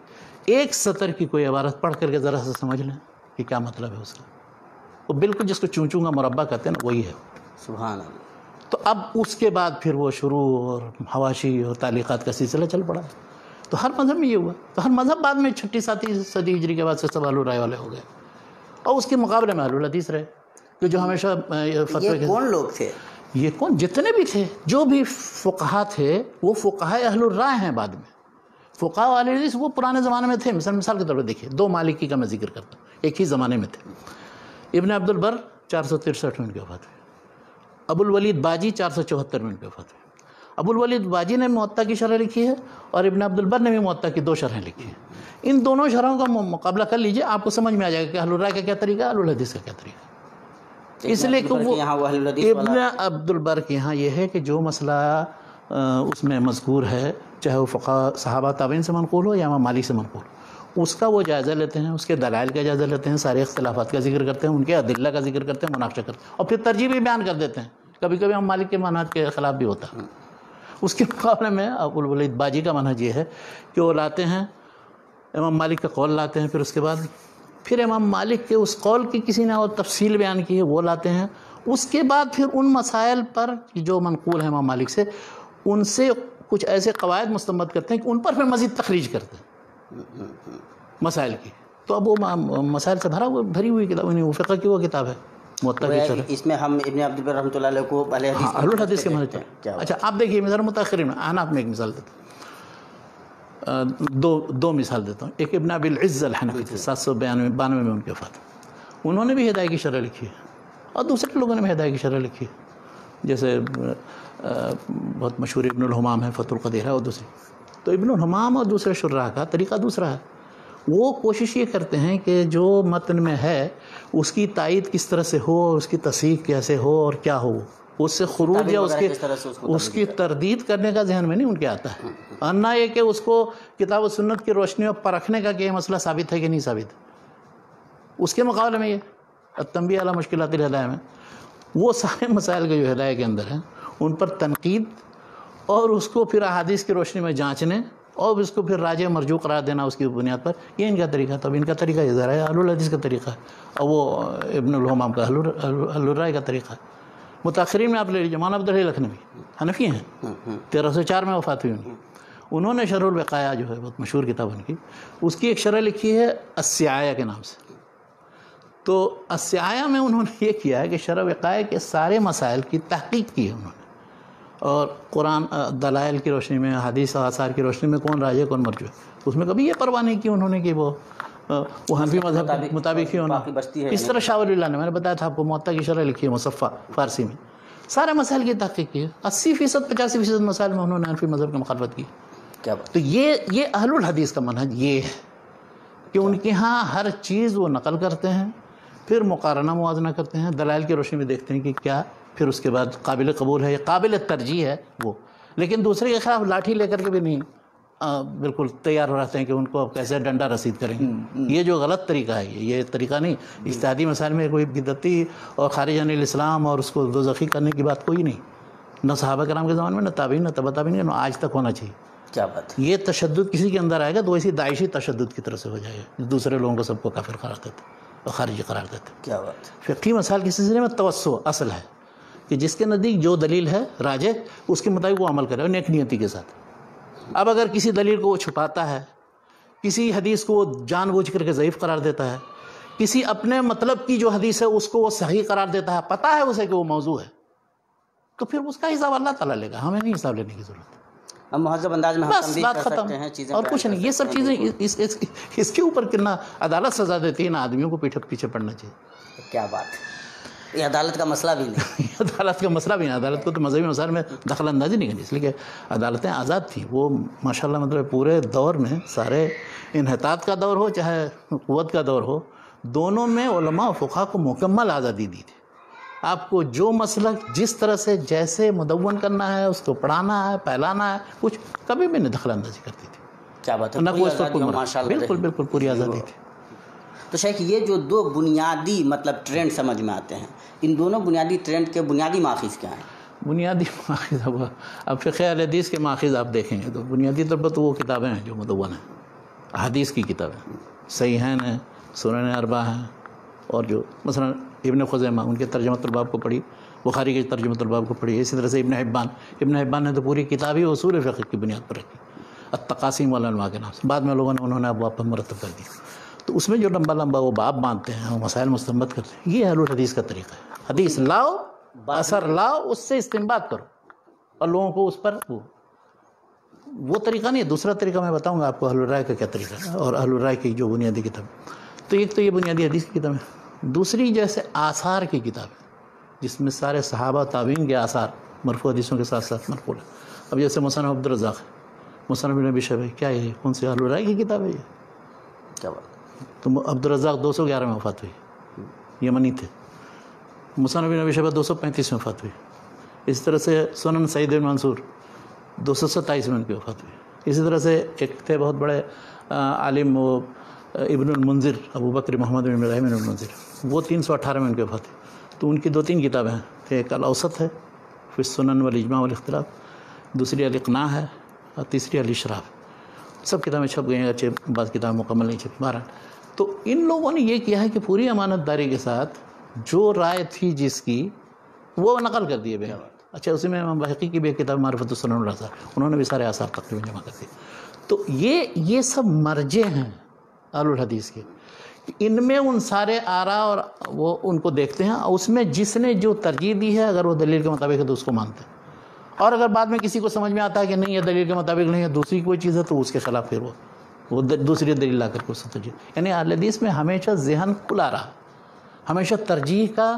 ایک سطر کی کوئی عبارت پڑھ کر کے ذرا سا سمجھ لیں کہ کیا مطلب ہے اس کا. وہ بالکل جس کو چون کا مربع کہتے ہیں نا وہی ہے. سبحان اللہ. تو اب اس کے بعد پھر وہ شروع اور حواشی اور تعلیقات کا سلسلہ چل پڑا. تو ہر مذہب میں یہ ہوا. تو ہر مذہب بعد میں 6 صدی ہجری کے بعد سے سب اہل الرائے والے ہو گئے، اور اس کے مقابلے میں اہل الحدیث رہے کہ جو ہمیشہ فتوی. یہ کون لوگ تھے؟ یہ جتنے بھی تھے، جو بھی فقہا تھے وہ فقہاء اہل الرائے ہیں. بعد میں فقہاء اہل الحدیث وہ پرانے زمانے میں تھے. مثال کے طور پر دیکھیے 2 مالکی کا میں ذکر کرتا ہوں، ایک ہی زمانے میں تھے. ابن عبد البر 463 میں ان کی وفات ہوئی. ابو الولید باجی 474 میں ان کی وفات ہوئی. ابو الولید باجی نے موطا کی شرح لکھی ہے اور ابن عبد البر نے بھی موطا کی 2 شرحیں لکھی ہیں. ان دونوں شرحوں کا مقابلہ کر لیجئے، آپ کو سمجھ میں آ جائے گا کہ اہل الرائے کا کیا طریقہ ہے، اہل الحدیث کا کیا طریقہ. اس لیے کہ وہ ابن عبد البر کے یہاں یہ ہے کہ جو مسئلہ اس میں مذکور ہے، چاہے وہ فقہاء صحابہ تابعین سے منقول ہو یا امام مالک سے منقول ہو، اس کا وہ جائزہ لیتے ہیں، اس کے دلائل کا جائزہ لیتے ہیں، سارے اختلافات کا ذکر کرتے ہیں، ان کے ادلہ کا ذکر کرتے ہیں، مناقشہ کرتے ہیں، اور پھر ترجیح بھی بیان کر دیتے ہیں. کبھی کبھی ہم مالک کے منہج کے خلاف بھی ہوتا ہے. اس کے مقابلے میں ابو الولید باجی کا منہج یہ ہے کہ وہ لاتے ہیں امام مالک کا قول لاتے ہیں، پھر اس کے بعد پھر امام مالک کے اس قول کی کسی نے اور تفصیل بیان کی ہے وہ لاتے ہیں. اس کے بعد پھر ان مسائل پر جو منقول ہیں امام مالک سے، ان سے کچھ ایسے قواعد مستنبط کرتے ہیں کہ ان پر پھر مزید تخریج کرتے ہیں مسائل کی. تو اب وہ مسائل سے بھری ہوئی کتاب، وہ فقہ کی وہ کتاب ہے موطا کی شرح. اس میں ہم ابن عبد البر رحمۃ اللہ علیہ کو اہل الحدیث کے منہج. اچھا آپ دیکھیے مثلا متاخرین میں احناف میں ایک مثال دیتا ہوں، دو مثال دیتا ہوں. ایک ابن ابی العز الحنفی تھے، 792 میں ان کی وفات. انہوں نے بھی ہدایہ کی شرح لکھی ہے اور دوسرے لوگوں نے بھی ہدایہ کی شرح لکھی ہے، جیسے بہت مشہور ابن الحمام ہے، فتح القدیر ہے، اور دوسری. تو ابن الحمام اور دوسرے شراح کا طریقہ دوسرا ہے. وہ کوشش یہ کرتے ہیں کہ جو متن میں ہے اس کی تائید کس طرح سے ہو اور اس کی تصحیح کیسے ہو اور کیا ہو، اس سے خروج یا اس کی تردید کرنے کا ذہن میں نہیں ان کے آتا ہے، اور نہ یہ کہ اس کو کتاب و سنت کی روشنی میں پرکھنے کا کہ یہ مسئلہ ثابت ہے کہ نہیں ثابت ہے. اس کے مقابلے میں یہ التنبیہ علی مشکلات الہدایہ میں وہ سارے مسائل کے جو ہدایہ کے اندر ہیں ان پر تنقید اور اس کو پھر احادیث کی روشنی میں جانچنے اور اس کو پھر راجع مرجوع قرار دینا اس کی بنیاد پر، یہ ان کا طریقہ تھا. اب ان کا طریقہ یہ ذرا ہے اہل الحدیث کا طریقہ ہے، اور وہ ابن الحمام کا اہل الرائے کا طریقہ ہے. متاخرین میں آپ لے لیجیے مولانا عبدالحی لکھنوی حنفی ہیں، 1304 میں وفات ہوئی ان کی. انہوں نے شرح الوقایہ جو ہے بہت مشہور کتاب ان کی، اس کی ایک شرح لکھی ہے السعایہ کے نام سے. تو السعایہ میں انہوں نے یہ کیا ہے کہ شرح وقایہ کے سارے مسائل کی تحقیق کی ہے انہوں نے، اور قرآن دلائل کی روشنی میں، حدیث و آثار کی روشنی میں کون راجع کون مرجوع ہے. اس میں کبھی یہ پرواہ نہیں کی انہوں نے کہ وہ حنفی مذہب کے مطابق ہی ہونا. اس طرح شاہ ولی اللہ نے، میں نے بتایا تھا آپ کو، موطا کی شرح لکھی ہے مصفہ فارسی میں، سارے مسائل کی تحقیق کی ہے. 80% 85% مسائل میں انہوں نے حنفی مذہب کی مخالفت کی. تو یہ اہل الحدیث کا منہج یہ ہے کہ ان کے ہاں ہر چیز وہ نقل کرتے ہیں، پھر مقارنہ موازنہ کرتے ہیں، دلائل کی روشنی میں دیکھتے ہیں کہ کیا پھر اس کے بعد قابل قبول ہے یا قابل ترجیح ہے وہ، لیکن دوسرے کے خلاف لاٹھی لے کر کے بھی نہیں بالکل تیار رہتے ہیں کہ ان کو اب کیسے ڈنڈا رسید کریں گے۔ یہ جو غلط طریقہ ہے، یہ طریقہ نہیں۔ اجتہادی مسائل میں کوئی بدعتی اور خارج عن الاسلام اور اس کو دوزخی کرنے کی بات کوئی نہیں، نہ صحابہ کرام کے زمانے میں، نہ تابعین، نہ تبع تابعین، نہ آج تک ہونا چاہیے۔ کیا بات ہے۔ یہ تشدد کسی کے اندر آئے گا تو ویسی داعشی تشدد کی طرح سے ہو جائے گا، دوسرے لوگوں کو سب کو کافر قرار دیتے اور خارجی قرار دیتے۔ کیا بات ہے۔ فقہی مسائل کے سلسلے میں توسع اصل ہے کہ جس کے نزدیک جو دلیل ہے راجح، اس کے مطابق وہ عمل کرے اور نیک نیتی کے ساتھ۔ اب اگر کسی دلیل کو وہ چھپاتا ہے، کسی حدیث کو وہ جان بوجھ کر کے ضعیف قرار دیتا ہے، کسی اپنے مطلب کی جو حدیث ہے اس کو وہ صحیح قرار دیتا ہے، پتہ ہے اسے کہ وہ موضوع ہے، تو پھر اس کا حساب اللہ تعالیٰ لے گا، ہمیں نہیں حساب لینے کی ضرورت ہے۔ ہم مہذب انداز میں ہم بس تنبیہ بات کر ختم، سکتے ہیں، چیزیں اور بیان کچھ کر نہیں۔ یہ سب سکتے ہیں۔ چیزیں اس کے اوپر کتنا عدالت سزا دیتی ہے، نہ آدمیوں کو پیچھے پڑنا چاہیے۔ کیا بات ہے، یہ عدالت کا مسئلہ بھی نہیں۔ عدالت کا مسئلہ بھی نہیں، عدالت کو تو مذہبی مسائل میں دخل اندازی نہیں کرنی، اس لیے کہ عدالتیں آزاد تھیں۔ وہ ماشاءاللہ مطلب پورے دور میں، سارے انحطاط کا دور ہو چاہے قوت کا دور ہو، دونوں میں علماء و فقہا کو مکمل آزادی دی تھی۔ آپ کو جو مسلک جس طرح سے جیسے مدون کرنا ہے، اس کو پڑھانا ہے، پھیلانا ہے، کچھ کبھی بھی نہیں دخل اندازی کرتی تھی۔ کیا بات ہے، نہ پوری کوئی اس پر آزادی کوئی ماشاءاللہ رہی۔ بالکل پوری آزادی تھی۔ تو شیخ یہ جو دو بنیادی مطلب ٹرینڈ سمجھ میں آتے ہیں، ان دونوں بنیادی ٹرینڈ کے بنیادی ماخذ کیا ہیں؟ بنیادی ماخذ اب فقہ اہل حدیث کے ماخذ آپ دیکھیں گے تو بنیادی طور پر تو وہ کتابیں ہیں جو مدون ہیں، حدیث کی کتابیں، صحیحین ہیں، سنن اربعہ ہیں، اور جو مثلا ابن خزیمہ، ان کے ترجمۃ الباب کو پڑھی، بخاری کے ترجمۃ الباب کو پڑھی، اسی طرح سے ابن حبان نے تو پوری کتاب ہی اصول فقہ کی بنیاد پر رکھی، التقاسیم والانواع کے نام سے، بعد میں لوگوں نے انہوں نے ابواب پر مرتب کر دیا۔ تو اس میں جو لمبا وہ باب باندھتے ہیں اور مسائل مستنبط کرتے ہیں، یہ اہل الحدیث کا طریقہ ہے۔ حدیث لاؤ، اثر لاؤ، اس سے استنباط کرو اور لوگوں کو اس پر وہ طریقہ نہیں ہے۔ دوسرا طریقہ میں بتاؤں گا آپ کو اہل الرائے کا کیا طریقہ ہے، اور اہل الرائے کی جو بنیادی کتاب، تو ایک تو یہ بنیادی حدیث کی کتاب ہے، دوسری جیسے آثار کی کتاب ہے جس میں سارے صحابہ تابعین کے آثار مرفوع حدیثوں کے ساتھ ساتھ منقول ہیں۔ اب جیسے مصنف عبدالرزاق، مصنف ابن ابی شیبہ، کیا یہ کون سی اہل الرائے کی کتاب ہے یہ؟ کیا بات، تو عبدالرزاق 211 میں وفات ہوئی، یمنی تھے۔ مصنف ابن ابی شیبہ 235 میں وفات ہوئی۔ اسی طرح سے سنن سعید بن منصور 227 میں ان کی وفات ہوئی۔ اسی طرح سے ایک تھے بہت بڑے عالم ابن المنذر، ابو بکر محمد بن ابراہیم بن المنذر، وہ 318 میں ان کی وفات ہوئی۔ تو ان کی 2-3 کتابیں ہیں، ایک الاوسط ہے فی السنن والاجماع والاختلاف، دوسری الاقناع ہے، اور تیسری الاشراف۔ سب کتابیں چھپ گئی ہیں، اچھے بعض کتابیں مکمل نہیں چھپی۔ بہرحال تو ان لوگوں نے یہ کیا ہے کہ پوری امانت داری کے ساتھ جو رائے تھی جس کی وہ نقل کر دیے بیان۔ اچھا، اسی میں امام بحقی کی بھی ایک کتاب معرفت السنن والآثار، انہوں نے بھی سارے آثار تقریباً جمع کر دیے۔ تو یہ سب مرجع ہیں اہل الحدیث کے، ان میں ان سارے آراء اور وہ ان کو دیکھتے ہیں، اور اس میں جس نے جو ترجیح دی ہے اگر وہ دلیل کے مطابق ہے تو اس کو مانتے ہیں، اور اگر بعد میں کسی کو سمجھ میں آتا ہے کہ نہیں یہ دلیل کے مطابق نہیں ہے، دوسری کوئی چیز ہے، تو اس کے خلاف پھر وہ دوسری دلیل لا کر کے اس سے ترجیح۔ یعنی اہل حدیث میں ہمیشہ ذہن کھلا رہا، ہمیشہ ترجیح کا،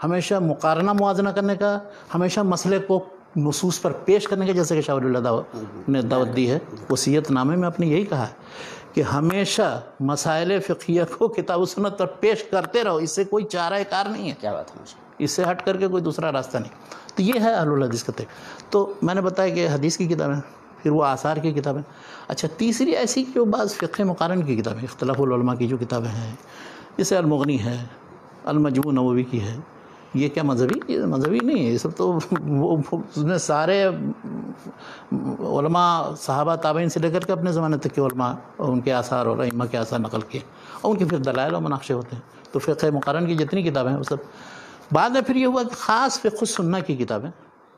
ہمیشہ مقارنہ موازنہ کرنے کا، ہمیشہ مسئلے کو نصوص پر پیش کرنے کا، جیسے کہ شاہ ولی اللہ نے دعوت دی ہے۔ وصیت نامے میں اپنے یہی کہا ہے کہ ہمیشہ مسائل فقہیہ کو کتاب و سنت پر پیش کرتے رہو، اس سے کوئی چارہ کار نہیں ہے، کیا بات ہے، اس سے ہٹ کر کے کوئی دوسرا راستہ نہیں۔ تو یہ ہے اہل الحدیث کا طریقہ۔ تو میں نے بتایا کہ حدیث کی کتابیں، پھر وہ آثار کی کتابیں۔ اچھا، تیسری ایسی جو بعض فقہ مقارن کی کتابیں، اختلاف العلماء کی جو کتابیں ہیں، جیسے المغنی ہے، المجموع نووی کی ہے، یہ کیا مذہبی؟ یہ مذہبی نہیں ہے، یہ سب تو وہ اس میں سارے علماء صحابہ تابعین سے لے کر کے اپنے زمانے تک کے علماء اور ان کے آثار اور ائمہ کے آثار نقل کیے، اور ان کے پھر دلائل و مناقشے ہوتے ہیں۔ تو فقہ مقارن کی جتنی کتابیں ہیں وہ سب۔ بعد میں پھر یہ ہوا کہ خاص فقہ السنہ کی کتابیں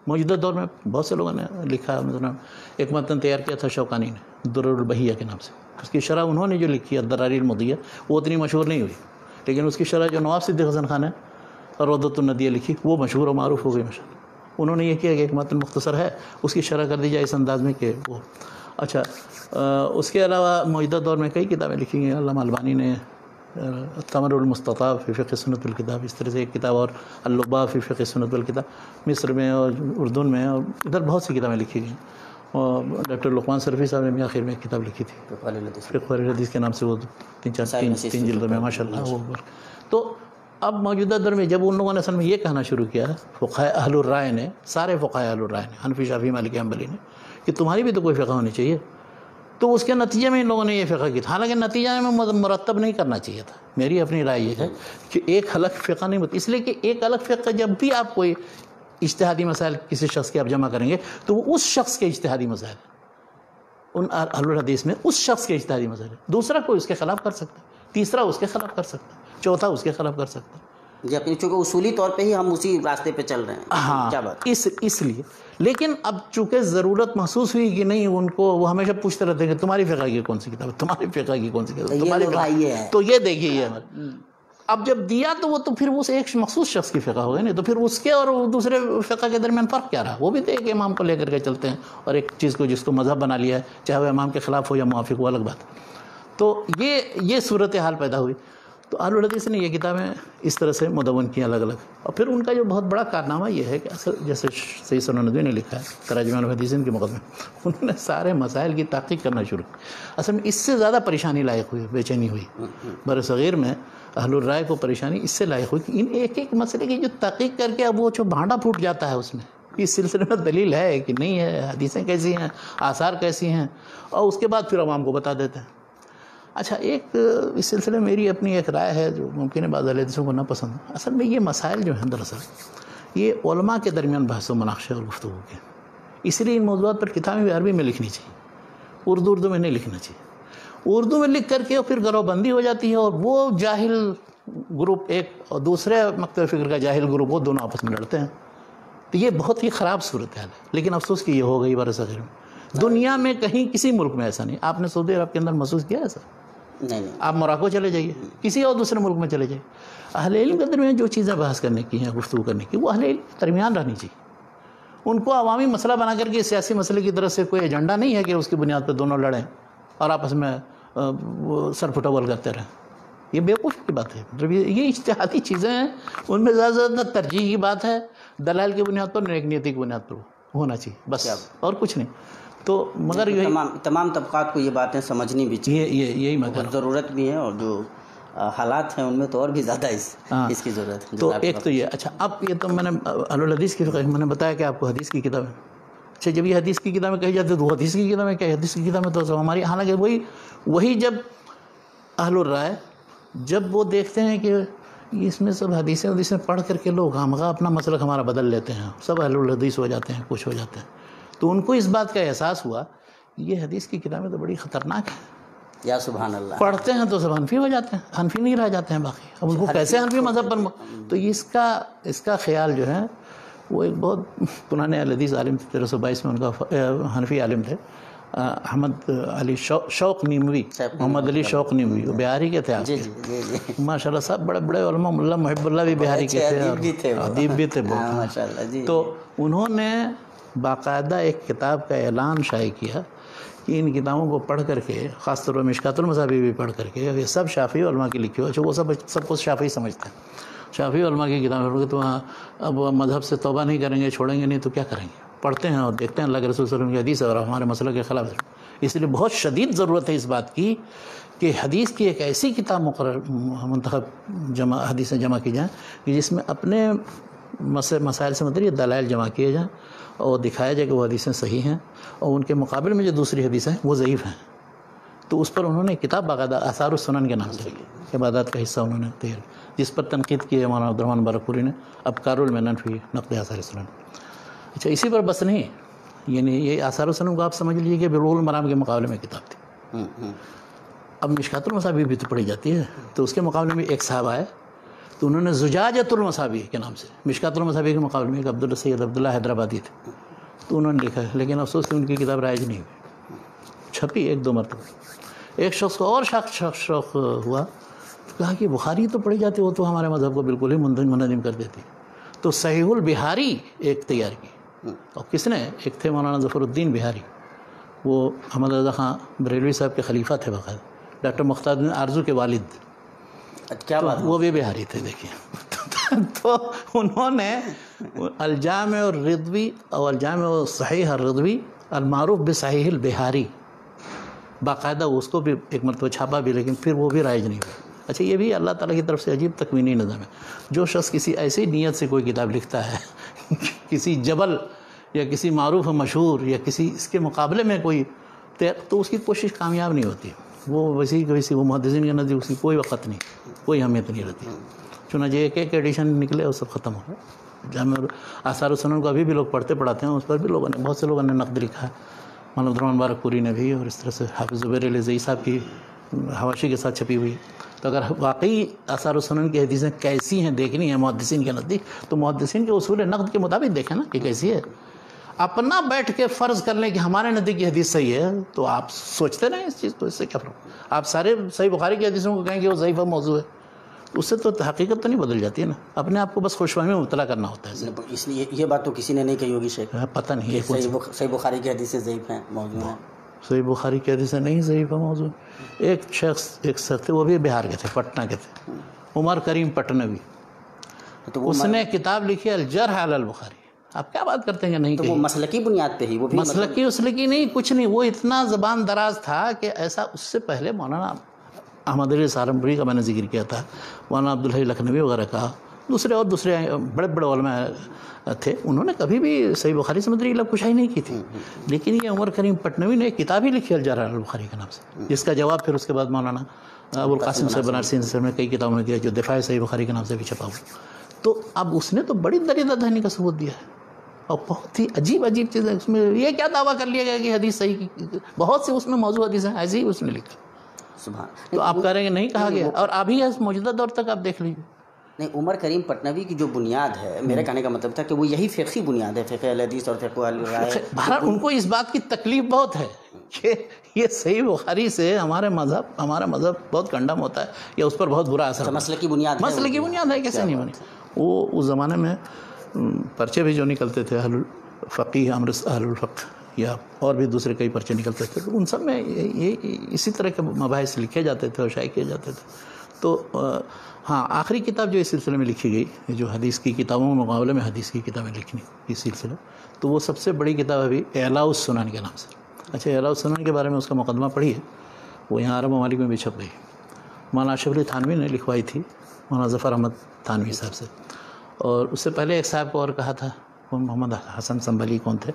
موجودہ دور میں بہت سے لوگوں نے لکھا، مثلا ایک متن تیار کیا تھا شوکانی نے درر البہیہ کے نام سے، اس کی شرح انہوں نے جو لکھی ہے الدراری المضیہ، وہ اتنی مشہور نہیں ہوئی، لیکن اس کی شرح جو نواب صدیق حسن خان نے روضۃ الندیہ لکھی، وہ مشہور و معروف ہو گئی مشہور۔ انہوں نے یہ کیا کہ ایک متن مختصر ہے، اس کی شرح کر دی جائے اس انداز میں کہ وہ اچھا۔ اس کے علاوہ موجودہ دور میں کئی کتابیں لکھی گئی ہیں، علامہ البانی نے الثمر المستطاب فی فقہ سنت والکتاب، اس طرح سے ایک کتاب، اور اللباب فی فقہ سنت والکتاب، مصر میں اور اردن میں اور ادھر بہت سی کتابیں لکھی گئی۔ اور ڈاکٹر لقمان صرفی صاحب نے بھی آخر میں ایک کتاب لکھی تھی فقہ الحدیث کے نام سے، وہ تین جلدوں میں ماشاء اللہ وہ۔ تو اب موجودہ دور میں جب ان لوگوں نے اصل میں یہ کہنا شروع کیا فقہاء اہل الرائے نے، سارے فقہاء اہل الرائے نے، حنفی شافعی مالکی حنبلی نے، کہ تمہاری بھی تو کوئی فقہ ہونی چاہیے، تو اس کے نتیجے میں ان لوگوں نے یہ فقہ کی تھا، حالانکہ نتیجہ میں مرتب نہیں کرنا چاہیے تھا۔ میری اپنی رائے یہ ہے کہ ایک الگ فقہ نہیں ہوتی، اس لیے کہ ایک الگ فقہ جب بھی آپ کوئی اجتہادی مسائل کسی شخص کے آپ جمع کریں گے تو وہ اس شخص کے اجتہادی مسائل، ان اہل الحدیث میں اس شخص کے اجتہادی مسائل، دوسرا کوئی اس کے خلاف کر سکتا ہے، تیسرا اس کے خلاف کر سکتا ہے، چوتھا اس کے خلاف کر سکتا ہے۔ جی اپنی چونکہ اصولی طور پہ ہی ہم اسی راستے پہ چل رہے ہیں۔ ہاں، کیا بات، اس لیے لیکن اب چونکہ ضرورت محسوس ہوئی کہ نہیں، ان کو وہ ہمیشہ پوچھتے رہتے ہیں کہ تمہاری فقہ کی کون سی کتاب ہے، تمہاری فقہ کی کون سی کتاب ہے، تمہاری فقہ، تو یہ دیکھیے یہ اب جب دیا تو وہ تو پھر اس ایک مخصوص شخص کی فقہ ہو گئی نہیں، تو پھر اس کے اور دوسرے فقہ کے درمیان فرق کیا رہا؟ وہ بھی تو ایک امام کو لے کر کے چلتے ہیں، اور ایک چیز کو جس کو مذہب بنا لیا ہے، چاہے وہ امام کے خلاف ہو یا موافق ہو، الگ بات۔ تو یہ صورتحال پیدا ہوئی۔ تو اہل الحدیث نے یہ کتابیں اس طرح سے مدون کی الگ الگ، اور پھر ان کا جو بہت بڑا کارنامہ یہ ہے کہ اصل جیسے سید ثنا ندوی نے لکھا ہے تراجمان الحدیثین کے مقدمے، انہوں نے سارے مسائل کی تحقیق کرنا شروع کی۔ اصل میں اس سے زیادہ پریشانی لائق ہوئی، بے چینی ہوئی بر صغیر میں، اہل الرائے کو پریشانی اس سے لائق ہوئی کہ ان ایک ایک مسئلے کی جو تحقیق کر کے اب وہ جو بھانڈا پھوٹ جاتا ہے اس میں، اس سلسلے میں دلیل ہے کہ نہیں ہے، حدیثیں کیسی ہیں، آثار کیسی ہیں، اور اس کے بعد پھر عوام کو بتا دیتے ہیں۔ اچھا، ایک اس سلسلے میں میری اپنی ایک رائے ہے جو ممکن ہے بعض اہل حدیثوں کو نہ پسند ہو۔ اصل میں یہ مسائل جو ہیں دراصل یہ علماء کے درمیان بحث و مناقشہ اور گفتگو کے، اس لیے ان موضوعات پر کتابیں بھی عربی میں لکھنی چاہیے، اردو میں نہیں لکھنا چاہیے۔ اردو میں لکھ کر کے پھر گروہ بندی ہو جاتی ہے، اور وہ جاہل گروپ ایک اور دوسرے مکتب فکر کا جاہل گروپ، وہ دونوں آپس میں لڑتے ہیں، تو یہ بہت ہی خراب صورتحال ہے۔ لیکن افسوس کہ یہ ہو گئی برصغیر میں، دنیا میں کہیں کسی ملک میں ایسا نہیں۔ آپ نے سعودی عرب کے اندر محسوس کیا ایسا؟ نہیں، آپ موراکو چلے جائیے، کسی اور دوسرے ملک میں چلے جائیے، اہل علم کے درمیان جو چیزیں بحث کرنے کی ہیں، گفتگو کرنے کی، وہ اہل علم کے درمیان رہنی چاہیے۔ ان کو عوامی مسئلہ بنا کر کے سیاسی مسئلے کی طرف سے کوئی ایجنڈا نہیں ہے کہ اس کی بنیاد پہ دونوں لڑیں اور آپس میں سر پھٹول کرتے رہیں، یہ بیوقوفی کی بات ہے۔ مطلب یہ اجتہادی چیزیں ہیں، ان میں زیادہ سے زیادہ ترجیح کی بات ہے، دلائل کی بنیاد پر، نیک نیتی کی بنیاد پر ہونا چاہیے، بس، اور کچھ نہیں۔ تو مگر یہ تمام طبقات کو یہ باتیں سمجھنی بھی چاہیے، یہی مگر ضرورت بھی ہے، اور جو حالات ہیں ان میں تو اور بھی زیادہ اس کی ضرورت ہے۔ تو ایک تو یہ، اچھا اب یہ تو میں نے اہل الحدیث کی میں نے بتایا کہ آپ کو حدیث کی کتاب ہے۔ اچھا، جب یہ حدیث کی کتابیں کہی جاتی ہے تو وہ حدیث کی کتابیں کیا؟ حدیث کی کتابیں تو ہماری، حالانکہ وہی جب اہل الرائے جب وہ دیکھتے ہیں کہ اس میں سب حدیثیں پڑھ کر کے لوگ خامخواہ اپنا مسلک ہمارا بدل لیتے ہیں، سب اہل الحدیث ہو جاتے ہیں، کچھ ہو جاتے ہیں، تو ان کو اس بات کا احساس ہوا یہ حدیث کی کتابیں تو بڑی خطرناک ہیں۔ یا سبحان اللہ، پڑھتے ہیں تو سب حنفی ہو جاتے ہیں، حنفی نہیں رہ جاتے ہیں باقی، اب ان کو کیسے حنفی مذہب پر تو اس کا خیال جو ہے وہ ایک بہت پرانے اہل حدیث عالم 1322 میں ان کا حنفی عالم تھے، احمد علی شوق نیموی، محمد علی شوق نیموی، وہ بہاری کے تھے، جی ماشاء اللہ صاحب بڑے بڑے علماء، ملا محب اللہ بھی بہاری کے تھے، ادیب بھی تھے بہت ماشاء اللہ جی۔ تو انہوں نے باقاعدہ ایک کتاب کا اعلان شائع کیا کہ ان کتابوں کو پڑھ کر کے، خاص طور پر مشکات المصابیح بھی پڑھ کر کے، یہ سب شافعی علماء کی لکھی ہوئی، وہ سب کو شافعی سمجھتے ہیں، شافعی علماء کی کتابیں پڑھ کے تو اب مذہب سے توبہ نہیں کریں گے، چھوڑیں گے نہیں تو کیا کریں گے؟ پڑھتے ہیں اور دیکھتے ہیں اللہ کے رسول صلی اللہ علیہ وسلم کی حدیث اور ہمارے مسئلہ کے خلاف ہے۔ اس لیے بہت شدید ضرورت ہے اس بات کی کہ حدیث کی ایک ایسی کتاب منتخب حدیثیں جمع کی جائیں کہ جس میں اپنے مسائل سے مطلب یہ دلائل جمع کیے جائیں اور دکھایا جائے کہ وہ حدیثیں صحیح ہیں، اور ان کے مقابل میں جو دوسری حدیثیں ہیں وہ ضعیف ہیں۔ تو اس پر انہوں نے کتاب باقاعدہ آثار السنن کے نام سے لکھی، عبادات کا حصہ انہوں نے تیار، جس پر تنقید کی ہے مولانا عبدالرحمن مبارک پوری نے ابکار المنن فی نقد آثار السنن۔ اچھا، اسی پر بس نہیں، یعنی یہ آثار السنن کو آپ سمجھ لیجیے کہ بلوغ المرام کے مقابلے میں کتاب تھی۔ اب مشکات المصابیح بھی تو پڑھی جاتی ہے، تو اس کے مقابلے میں ایک صاحب آئے تو انہوں نے زجاجۃ المصابیح کے نام سے، مشکات المصابیح کے مقابلے میں ایک سید عبداللہ حیدرآبادی تھے، تو انہوں نے لکھا ہے، لیکن افسوس کہ ان کی کتاب رائج نہیں ہوئی، چھپی 1-2 مرتبہ۔ ایک شخص کو اور شوق ہوا، کہا کہ بخاری تو پڑھی جاتی، وہ تو ہمارے مذہب کو بالکل ہی منظم کر دیتی، تو صحیح البہاری ایک تیار کی، اور کس نے؟ ایک تھے مولانا ظفر الدین بہاری، وہ احمد رضا خان بریلوی صاحب کے خلیفہ تھے باقاعدہ، ڈاکٹر مختار الدین آرزو کے والد، کیا بات، وہ بھی بہاری تھے، دیکھیے۔ تو انہوں نے الجامع الرضوی اور الجامع الصحیح الرضوی المعروف بصحیح البہاری، باقاعدہ اس کو بھی ایک مرتبہ چھاپا بھی، لیکن پھر وہ بھی رائج نہیں ہوا۔ اچھا یہ بھی اللہ تعالیٰ کی طرف سے عجیب تکوینی نظم ہے. جو شخص کسی ایسی نیت سے کوئی کتاب لکھتا ہے کسی جبل یا کسی معروف و مشہور یا کسی اس کے مقابلے میں کوئی، تو اس کی کوشش کامیاب نہیں ہوتی. وہ ویسی وہ محدثین کے نزدیک اس کی کوئی وقت نہیں، کوئی اہمیت نہیں رہتی. چنانچہ ایک ایڈیشن نکلے اور سب ختم ہو گئے. جامع آثار السنن کو ابھی بھی لوگ پڑھتے پڑھاتے ہیں، اس پر بھی لوگوں نے، بہت سے لوگوں نے نقد لکھا ہے. مولانا عبدالرحمن مبارک پوری نے بھی، اور اس طرح سے حافظ زبیر الزئی صاحب کی حواشی کے ساتھ چھپی ہوئی. تو اگر واقعی آثار السنن کی حدیثیں کیسی ہیں دیکھنی ہے محدثین کے نزدیک، تو محدثین کے اصول نقد کے مطابق دیکھیں نا کہ کیسی ہے. اپنا بیٹھ کے فرض کر لیں کہ ہمارے نزدیک یہ حدیث صحیح ہے، تو آپ سوچتے رہیں اس چیز کو، اس سے کیا فرق. آپ سارے صحیح بخاری کی حدیثوں کو کہیں کہ وہ ضعیف موضوع ہے، اس سے تو حقیقت تو نہیں بدل جاتی ہے نا. اپنے آپ کو بس خوش فہمی میں مبتلا کرنا ہوتا ہے. اس لیے یہ بات تو کسی نے نہیں کہی ہوگی شیخ، پتہ نہیں صحیح بخاری کی حدیثیں ضعیف ہیں، موضوع ہیں. صحیح بخاری کی حدیثیں نہیں ضعیف موضوع. ایک شخص تھے، وہ بھی بہار کے تھے، پٹنہ کے تھے، عمر کریم پٹنوی. تو اس نے کتاب لکھی الجرح علی البخاری. آپ کیا بات کرتے ہیں کہ نہیں؟ تو وہ مسلکی بنیاد پہ ہی، وہ بھی مسلکی اسلکی نہیں، کچھ نہیں. وہ اتنا زبان دراز تھا کہ ایسا. اس سے پہلے مولانا احمد علی سہارنپوری کا میں نے ذکر کیا تھا، مولانا عبدالحی لکھنوی وغیرہ کا، دوسرے بڑے بڑے علماء تھے. انہوں نے کبھی بھی صحیح بخاری سے متعلق لفظ کشائی نہیں کی تھی. لیکن یہ عمر کریم پٹنوی نے ایک کتاب ہی لکھی الجرح علی البخاری کے نام سے، جس کا جواب پھر اس کے بعد مولانا ابو القاسم سے بنارسی میں کئی کتابوں نے دیا، جو دفاع صحیح بخاری کے نام سے بھی چھپا ہوا. تو اب اس نے تو بڑی دریدہ دہنی کا ثبوت دیا ہے، اور بہت ہی عجیب چیزیں اس میں. یہ کیا دعویٰ کر لیا گیا کہ حدیث صحیح کی، بہت سی اس میں موضوع حدیث ہیں ایسے ہی اس نے لکھا. تو آپ کہہ رہے ہیں کہ نہیں کہا گیا، اور ابھی اس موجودہ دور تک آپ دیکھ لیجیے. نہیں، عمر کریم پٹنوی کی جو بنیاد ہے، میرے کہنے کا مطلب تھا کہ وہ یہی فقہی بنیاد ہے، فقہ الحدیث اور فقہ الرائے. بہرحال ان کو اس بات کی تکلیف بہت ہے کہ یہ صحیح بخاری سے ہمارا مذہب بہت کنڈم ہوتا ہے، یا اس پر بہت برا اثر. مسلکی بنیاد ہے، کیسے نہیں بنی. وہ اس زمانے میں پرچے بھی جو نکلتے تھے، اہل الفقیہ، اہل الفقہ، یا اور بھی دوسرے کئی پرچے نکلتے تھے، ان سب میں یہ اسی طرح کے مباحث لکھے جاتے تھے اور شائع کیے جاتے تھے. تو ہاں، آخری کتاب جو اس سلسلے میں لکھی گئی، جو حدیث کی کتابوں کے مقابلے میں حدیث کی کتابیں لکھنی اس سلسلے، تو وہ سب سے بڑی کتاب ابھی اعلاء السنن کے نام سے. اچھا، اعلاء السنن کے بارے میں اس کا مقدمہ پڑھی ہے، وہ یہاں عرب ممالک میں بھی چھپ گئی. مولانا اشرف علی تھانوی نے لکھوائی تھی، مولانا ظفر احمد تھانوی صاحب سے. اور اس سے پہلے ایک صاحب کو اور کہا تھا، وہ محمد حسن سنبھلی کون تھے،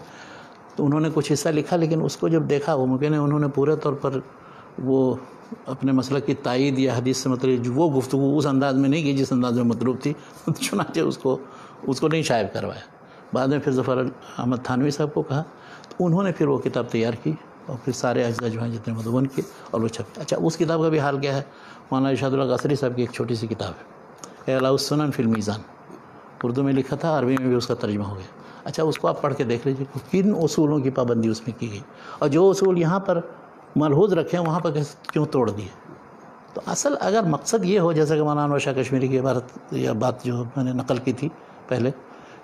تو انہوں نے کچھ حصہ لکھا، لیکن اس کو جب دیکھا، وہ ممکن ہے انہوں نے پورے طور پر وہ اپنے مسئلہ کی تائید یا حدیث سے مطلب وہ گفتگو اس انداز میں نہیں کی جس انداز میں مطلوب تھی. چنانچہ اس کو نہیں شائع کروایا. بعد میں پھر ظفر احمد تھانوی صاحب کو کہا، تو انہوں نے پھر وہ کتاب تیار کی، اور پھر سارے اجزاء جو ہیں جتنے مدون کیے، اور وہ چھپے. اچھا، اس کتاب کا بھی حال کیا ہے؟ مولانا ارشاد اللہ قاصری صاحب کی ایک چھوٹی سی کتاب ہے، اعلاء السنن فی المیزان، اردو میں لکھا تھا، عربی میں بھی اس کا ترجمہ ہو گیا. اچھا، اس کو آپ پڑھ کے دیکھ لیجیے کن اصولوں کی پابندی اس میں کی گئی، اور جو اصول یہاں پر ملحوظ رکھے ہیں وہاں پر کیوں توڑ دیے. تو اصل اگر مقصد یہ ہو، جیسا کہ مولانا انور شاہ کشمیری کی عبارت یا بات جو میں نے نقل کی تھی پہلے،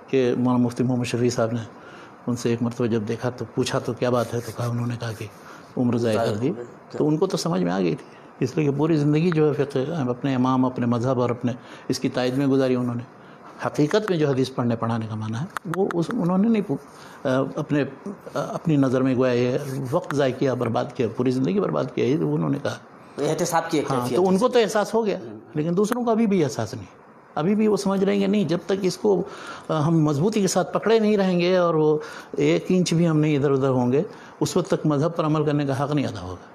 کہ مولانا مفتی محمد شفیع صاحب نے ان سے ایک مرتبہ جب دیکھا تو پوچھا تو کیا بات ہے، تو کہا، انہوں نے کہا کہ عمر ضائع کر دی. تو ان کو تو سمجھ میں آ گئی تھی، اس لیے کہ پوری زندگی جو ہے فقہ اپنے امام، اپنے مذہب اور اپنے اس کی تائید میں گزاری انہوں نے. حقیقت میں جو حدیث پڑھنے پڑھانے کا معنی ہے وہ انہوں نے نہیں اپنی نظر میں گویا یہ وقت ضائع کیا، برباد کیا، پوری زندگی برباد کیا، یہ انہوں نے کہا. احتساب کی ہاں، تو ان کو تو احساس ہو گیا، لیکن دوسروں کو ابھی بھی احساس نہیں. ابھی بھی وہ سمجھ رہے ہیں کہ نہیں، جب تک اس کو ہم مضبوطی کے ساتھ پکڑے نہیں رہیں گے اور وہ 1 انچ بھی ہم نہیں ادھر ادھر ہوں گے، اس وقت تک مذہب پر عمل کرنے کا حق نہیں ادا ہوگا.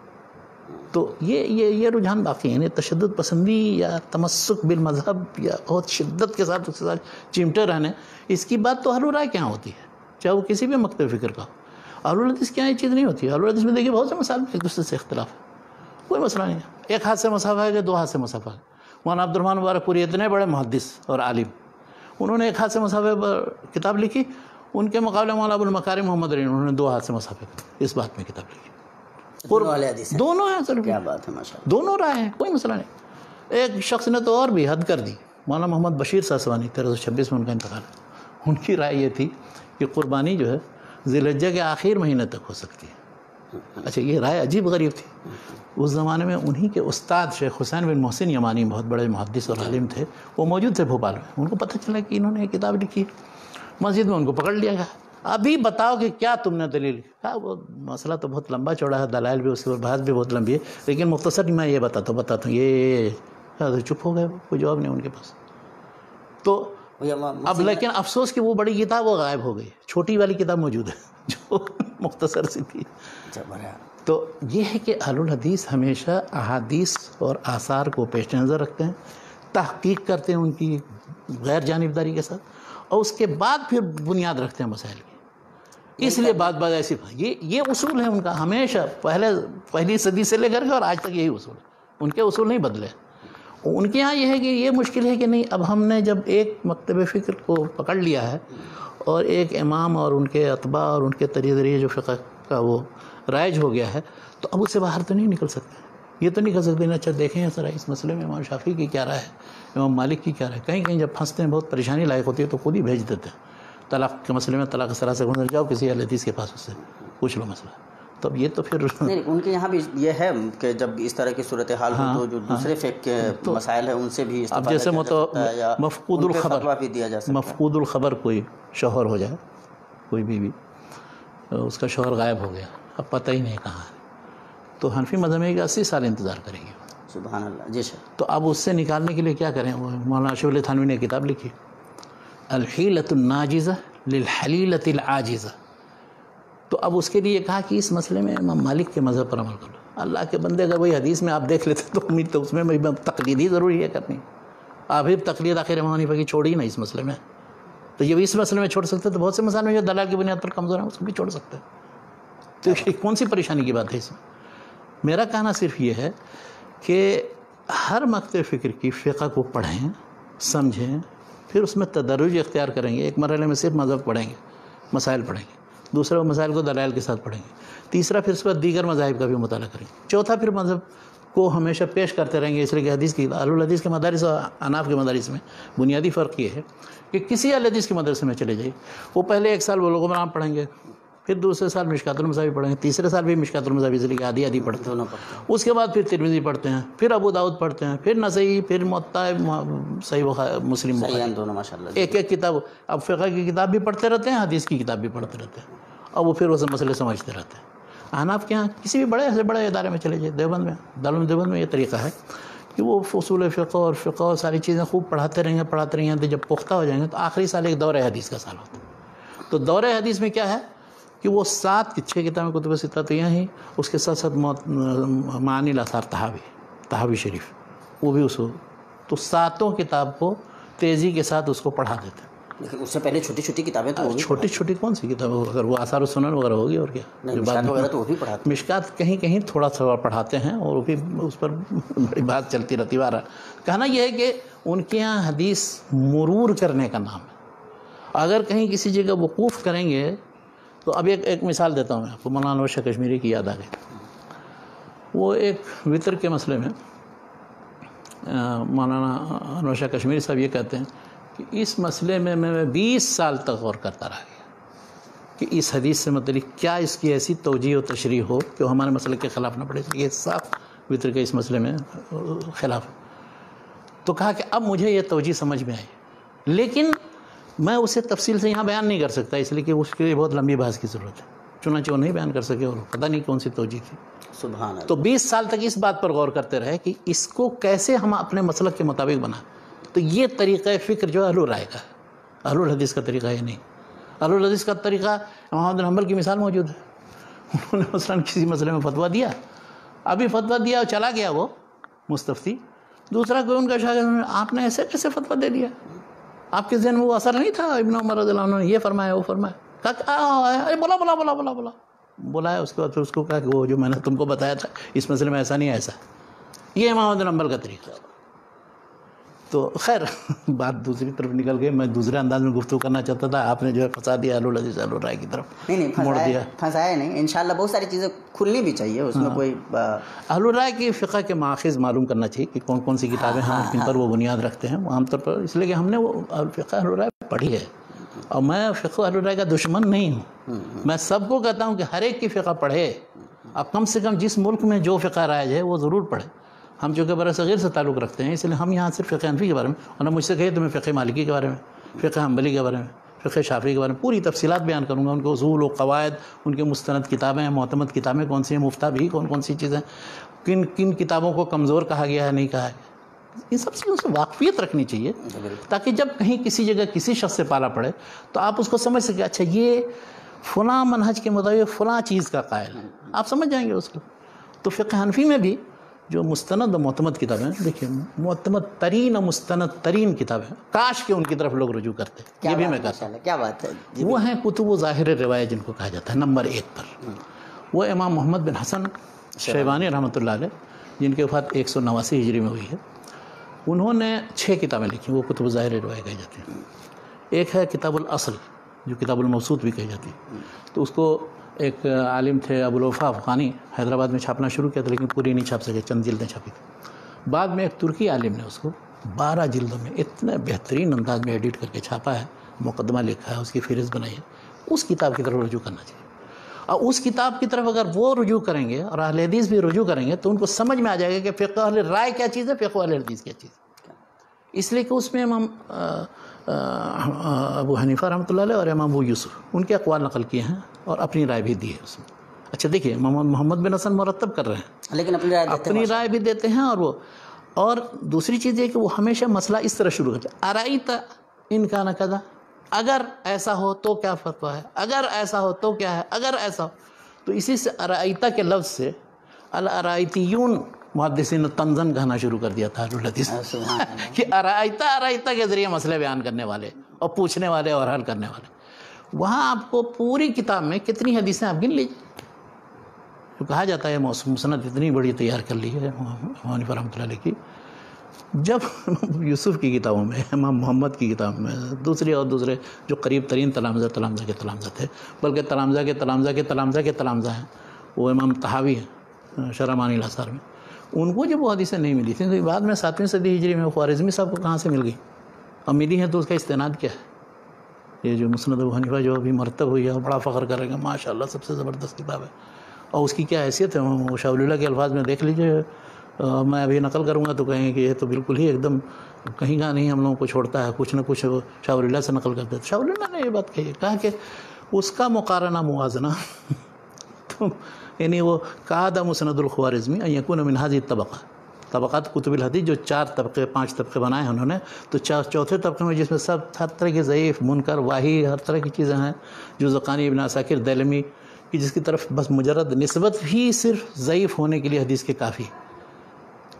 تو یہ رجحان باقی ہے. یعنی تشدد پسندی یا تمسک بالمذہب یا بہت شدت کے ساتھ اس کے ساتھ چمٹے رہنے، اس کی بات تو اہل الرائے کے یہاں ہوتی ہے، چاہے وہ کسی بھی مکتب فکر کا ہو. اہل الحدیث کے یہاں یہ چیز نہیں ہوتی. اہل الحدیث میں دیکھیے بہت سے مسائل ایک دوسرے سے اختلاف ہے، کوئی مسئلہ نہیں ہے. ایک ہاتھ سے مصحف ہے کہ 2 ہاتھ سے مصحف ہے. مولانا عبدالرحمن مبارک پوری اتنے بڑے محدث اور عالم، انہوں نے 1 ہاتھ سے مصحف پر کتاب لکھی. ان کے مقابلے مولانا ابو المکارم محمد علی، انہوں نے 2 ہاتھ سے مصحف اس بات میں کتاب لکھی. دونوں ہیں، سر کیا بات ہے، ماشاء اللہ، دونوں رائے ہیں، کوئی مسئلہ نہیں. ایک شخص نے تو اور بھی حد کر دی، مولانا محمد بشیر ساسوانی، 1326 میں ان کا انتقال ہے. ان کی رائے یہ تھی کہ قربانی جو ہے ذی الحجہ کے آخر مہینے تک ہو سکتی ہے. اچھا، یہ رائے عجیب غریب تھی. اس زمانے میں انہی کے استاد شیخ حسین بن محسن یمانی، بہت بڑے محدث اور عالم تھے، وہ موجود تھے بھوپال میں. ان کو پتہ چلا کہ انہوں نے ایک کتاب لکھی، مسجد میں ان کو پکڑ لیا گیا. ابھی بتاؤ کہ کیا تم نے دلیل کہا. وہ مسئلہ تو بہت لمبا چوڑا ہے، دلائل بھی اس کے بحث بھی بہت لمبی ہے، لیکن مختصر میں یہ بتاتا ہوں. یہ چپ ہو گئے، کوئی جواب نہیں ان کے پاس. تو اب لیکن افسوس کہ وہ بڑی کتاب وہ غائب ہو گئی، چھوٹی والی کتاب موجود ہے جو مختصر سی تھی. تو یہ ہے کہ اہل الحدیث ہمیشہ احادیث اور آثار کو پیش نظر رکھتے ہیں، تحقیق کرتے ہیں ان کی غیر جانبداری کے ساتھ، اور اس کے بعد پھر بنیاد رکھتے ہیں مسائل کی. اس لیے بات ایسی یہ اصول ہے ان کا ہمیشہ، پہلی صدی سے لے کر کے اور آج تک یہی اصول ہے، ان کے اصول نہیں بدلے. ان کے ہاں یہ ہے کہ یہ مشکل ہے کہ نہیں، اب ہم نے جب ایک مکتب فکر کو پکڑ لیا ہے اور ایک امام اور ان کے اتباع اور ان کے ذریعے جو فقہ کا وہ رائج ہو گیا ہے، تو اب اس سے باہر تو نہیں نکل سکتے. یہ تو نہیں کر سکتے اچھا دیکھیں ذرا اس مسئلے میں امام شافعی کی کیا رائے ہے، امام مالک کی کیا رائے ہے. کہیں کہیں جب پھنستے ہیں، بہت پریشانی لائق ہوتی ہے، تو خود ہی بھیج دیتے ہیں. طلاق کے مسئلے میں طلاق ثلاثہ سے جاؤ کسی اہل حدیث کے پاس، اس سے پوچھ لو مسئلہ. تو یہ تو پھر نہیں، ان کے یہاں بھی یہ ہے کہ جب اس طرح کی صورتحال ہو تو جو دوسرے فقہ کے مسائل ہیں ان سے بھی اب جیسے مفقود الخبر بھی دیا جا سکتا ہے. مفقود الخبر کوئی شوہر ہو جائے، کوئی بیوی اس کا شوہر غائب ہو گیا، اب پتہ ہی نہیں کہاں ہے، تو حنفی مذہب میں 80 سال انتظار کرے گی. سبحان اللہ. جی سر. تو اب اس سے نکالنے کے لیے کیا کریں؟ مولانا اشرف علی تھانوی نے کتاب لکھی، الحیلۃ الناجزہ للحلیلۃ العاجزہ. تو اب اس کے لیے کہا کہ اس مسئلے میں امام مالک کے مذہب پر عمل کر لو. اللہ کے بندے اگر وہی حدیث میں آپ دیکھ لیتے تو امید تو اس میں تقلید ہی ضروری ہے کرنی. آپ ہی تقلید آخر امام حنیفہ کی چھوڑی نا اس مسئلے میں. تو یہ اس مسئلے میں چھوڑ سکتے تو بہت سے مسائل میں جو دلال کی بنیاد پر کمزور ہیں اس کو بھی چھوڑ سکتے ہیں. تو کون سی پریشانی کی بات ہے اس میں؟ میرا کہنا صرف یہ ہے کہ ہر مکتب فکر کی فقہ کو پڑھیں، سمجھیں، پھر اس میں تدرج اختیار کریں گے. ایک مرحلے میں صرف مذہب پڑھیں گے، مسائل پڑھیں گے، دوسرا مسائل کو دلائل کے ساتھ پڑھیں گے، تیسرا پھر اس پر دیگر مذاہب کا بھی مطالعہ کریں گے، چوتھا پھر مذہب کو ہمیشہ پیش کرتے رہیں گے. اس لیے کہ حدیث کی اہل الحدیث کے مدارس اور اناف کے مدارس میں بنیادی فرق یہ ہے کہ کسی اہل حدیث کے مدرسے میں چلے جائیے، وہ پہلے ایک سال بلوغ المرام پڑھیں گے، پھر دوسرے سال مشکات المصابیح پڑھیں گے، تیسرے سال بھی مشکات المصابیح، اس لیے کہ آدھی پڑھتے ہیں. اس کے بعد پھر ترمذی پڑھتے ہیں، پھر ابو داؤد پڑھتے ہیں، پھر نسائی، پھر موطا، صحیح مسلم، دونوں ماشاءاللہ. ایک ایک کتاب. اب فقہ کی کتاب بھی پڑھتے رہتے ہیں، حدیث کی کتاب بھی پڑھتے رہتے ہیں، اور وہ پھر وہ مسئلے سمجھتے رہتے ہیں. احناف کے یہاں کسی بھی بڑے سے بڑے ادارے میں چلے جائے، دیوبند میں، دارالعلوم دیوبند میں یہ طریقہ ہے کہ وہ اصول فقہ اور ساری چیزیں خوب پڑھاتے رہیں گے، تو جب پختہ ہو جائیں گے تو آخری سال ایک دورہ حدیث کا سال ہوتا ہے. تو دورہ حدیث میں کیا ہے کہ وہ 6 کتابیں کتب ستہ تو یہاں ہی، اس کے ساتھ ساتھ معانی الاثار تحاوی شریف، وہ بھی اصول. تو 7 کتاب کو تیزی کے ساتھ اس کو پڑھا دیتے ہیں. لیکن اس سے پہلے چھوٹی چھوٹی کتابیں تو چھوٹی کون سی کتاب، اگر وہ آثار السنن وغیرہ ہوگی اور کیا، مشکات وغیرہ تو وہ بھی پڑھاتے ہیں. مشکات کہیں کہیں تھوڑا تھوڑا پڑھاتے ہیں، اور وہ بھی اس پر بڑی بات چلتی رہتی. بارہ کہنا یہ ہے کہ ان کے یہاں حدیث مرور کرنے کا نام ہے. اگر کہیں کسی جگہ وقوف کریں گے تو اب ایک مثال دیتا ہوں میں آپ کو، مولانا انور شاہ کشمیری کی یاد آ گئی. وہ ایک وطر کے مسئلے میں مولانا انور شاہ کشمیری صاحب یہ کہتے ہیں کہ اس مسئلے میں 20 سال تک غور کرتا رہ گیا کہ اس حدیث سے متعلق کیا اس کی ایسی توجیہ و تشریح ہو کہ وہ ہمارے مسئلے کے خلاف نہ پڑے. یہ صاف وطر کے اس مسئلے میں خلاف ہے. تو کہا کہ اب مجھے یہ توجیہ سمجھ میں آئی، لیکن میں اسے تفصیل سے یہاں بیان نہیں کر سکتا، اس لیے کہ اس کے لیے بہت لمبی بحث کی ضرورت ہے. چنانچہ وہ نہیں بیان کر سکے، اور پتہ نہیں کون سی توجیہ تھی. سبحان اللہ. تو 20 سال تک اس بات پر غور کرتے رہے کہ اس کو کیسے ہم اپنے مسلک کے مطابق بنائیں. تو یہ طریقہ فکر جو اہل الرائے کا ہے، اہل الحدیث کا طریقہ یہ نہیں. اہل الحدیث کا طریقہ امام احمد بن حنبل کی مثال موجود ہے. انہوں نے مثلاً کسی مسئلے میں فتویٰ دیا، ابھی فتویٰ دیا اور چلا گیا وہ مستفتی، دوسرا کوئی ان کا شاگرد، آپ نے ایسے کیسے فتویٰ دے دیا، آپ کے ذہن میں وہ اثر نہیں تھا ابن عمر رضی اللہ عنہ نے یہ فرمایا وہ فرمایا. کہا بولا بلایا. اس کے بعد پھر اس کو کہا کہ وہ جو میں نے تم کو بتایا تھا اس مسئلے میں ایسا نہیں ہے، ایسا. یہ امام احمد بن حنبل کا طریقہ. تو خیر بات دوسری طرف نکل گئی. میں دوسرے انداز میں گفتگو کرنا چاہتا تھا، آپ نے جو ہے پھنسا دیا اہل الحدیث اہل الرائے کی طرف، موڑ دیا. پھنسایا نہیں، انشاءاللہ بہت ساری چیزیں کھلنی بھی چاہیے اس میں. کوئی اہل الرائے کی فقہ کے ماخذ معلوم کرنا چاہیے کہ کون کون سی کتابیں ہیں اور کن پر وہ بنیاد رکھتے ہیں. وہ عام طور پر اس لیے کہ ہم نے وہ فقہ اہل الرائے پڑھی ہے، اور میں فقہ اہل الرائے کا دشمن نہیں ہوں. میں سب کو کہتا ہوں کہ ہر ایک کی فقہ پڑھے. اب کم سے کم جس ملک میں جو فقہ رائج ہے وہ ضرور پڑھے. ہم چونکہ برصغیر سے تعلق رکھتے ہیں، اس لیے ہم یہاں صرف فقہ حنفی کے بارے میں، اور مجھ سے کہے تو میں فقہ مالکی کے بارے میں، فقہ حنبلی کے بارے میں، فقہ شافعی کے بارے میں پوری تفصیلات بیان کروں گا. ان کے اصول و قواعد، ان کے مستند کتابیں، معتمد کتابیں کون سی ہیں، مفتہ بھی کون کون سی چیزیں، کن کن کتابوں کو کمزور کہا گیا ہے، نہیں کہا ہے. ان سب چیزوں سے واقفیت رکھنی چاہیے تاکہ جب کہیں کسی جگہ کسی شخص سے پالا پڑے تو آپ اس کو سمجھ سکیں اچھا یہ فلاں منہج کے مطابق فلاں چیز کا قائل ہے، آپ سمجھ جائیں گے اس کو۔ تو فقہ حنفی میں بھی جو مستند و معتمد کتابیں ہیں، دیکھیے معتمد ترین اور مستند ترین کتابیں، کاش کہ ان کی طرف لوگ رجوع کرتے، یہ بھی میں کہتا ہوں۔ کیا بات ہے، وہ ہیں کتب و ظاہر روایت جن کو کہا جاتا ہے نمبر 1 پر، وہ امام محمد بن حسن شیبانی رحمۃ اللہ علیہ جن کی وفات 189 ہجری میں ہوئی ہے، انہوں نے 6 کتابیں لکھی، وہ کتب و ظاہر روایت کہی جاتی ہیں۔ ایک ہے کتاب الاصل جو کتاب الموسوط بھی کہی جاتی ہے، تو اس کو ایک عالم تھے ابو الوفا افغانی، حیدرآباد میں چھاپنا شروع کیا تھا لیکن پوری نہیں چھاپ سکے، چند جلدیں چھاپی تھیں۔ بعد میں ایک ترکی عالم نے اس کو 12 جلدوں میں اتنے بہترین انداز میں ایڈٹ کر کے چھاپا ہے، مقدمہ لکھا ہے، اس کی فہرست بنائی ہے۔ اس کتاب کی طرف رجوع کرنا چاہیے، اور اس کتاب کی طرف اگر وہ رجوع کریں گے اور اہل حدیث بھی رجوع کریں گے تو ان کو سمجھ میں آ جائے گا کہ فقہ اہل رائے کیا چیز ہے، فقہ اہل حدیث کیا چیز ہے۔ اس لیے کہ اس میں امام ابو حنیفہ رحمۃ اللہ علیہ اور امام ابو یوسف ان کے اقوال نقل کیے ہیں اور اپنی رائے بھی دی ہے اس میں۔ اچھا دیکھیے محمد بن حسن مرتب کر رہے ہیں لیکن اپنی رائے بھی دیتے ہیں، اور دوسری چیز یہ کہ وہ ہمیشہ مسئلہ اس طرح شروع کرتے ہیں، ارائیت ان کا نہ کذا، اگر ایسا ہو تو کیا فتویٰ ہے، اگر ایسا ہو تو کیا ہے، اگر ایسا ہو تو اسی سے ارائیتا کے لفظ سے الارائیتیون محدثین نے طنزاً کہنا شروع کر دیا تھا الحدیث کہ ارائیتا کے ذریعے مسئلے بیان کرنے والے اور پوچھنے والے اور حل کرنے والے۔ وہاں آپ کو پوری کتاب میں کتنی حدیثیں آپ گن لیجیے، جو کہا جاتا ہے مسند اتنی بڑی تیار کر لی ہے امام حنیفہ رحمۃ اللہ علیہ کی، جب یوسف کی کتابوں میں، امام محمد کی کتاب میں، دوسرے جو قریب ترین تلامذہ کے تلامذہ تھے، بلکہ تلامذہ کے تلامذہ ہیں، وہ امام طحاوی ہیں شرح معانی الاثار میں، ان کو جب وہ حدیثیں نہیں ملی تھیں تو بعد میں 7ویں صدی ہجری میں خوارزمی صاحب کو کہاں سے مل گئی، اور ملی ہیں تو اس کا استناد کیا ہے؟ یہ جو مسند ابو حنیفہ جو ابھی مرتب ہوئی ہے اور بڑا فخر کریں گے ماشاءاللہ سب سے زبردست کتاب ہے، اور اس کی کیا حیثیت ہے وہ شاہ ولی اللہ کے الفاظ میں دیکھ لیجئے، میں ابھی نقل کروں گا تو کہیں گے کہ یہ تو بالکل ہی ایک دم کہیں کا نہیں ہم لوگوں کو چھوڑتا ہے، کچھ نہ کچھ شاہ ولی اللہ سے نقل کرتے ہیں۔ شاہ ولی اللہ نے یہ بات کہی ہے، کہا کہ اس کا مقارنہ موازنہ تو یعنی وہ قاعدہ مسند الخوارزمی ان یکون من هذه الطبقات، طبقات کتب الحدیث جو 4 طبقے 5 طبقے بنائے ہیں انہوں نے، تو چوتھے طبقے میں جس میں سب ہر طرح کے ضعیف منکر واہی ہر طرح کی چیزیں ہیں، جو زقانی ابن عساکر دیلمی کہ جس کی طرف بس مجرد نسبت ہی صرف ضعیف ہونے کے لیے حدیث کے کافی،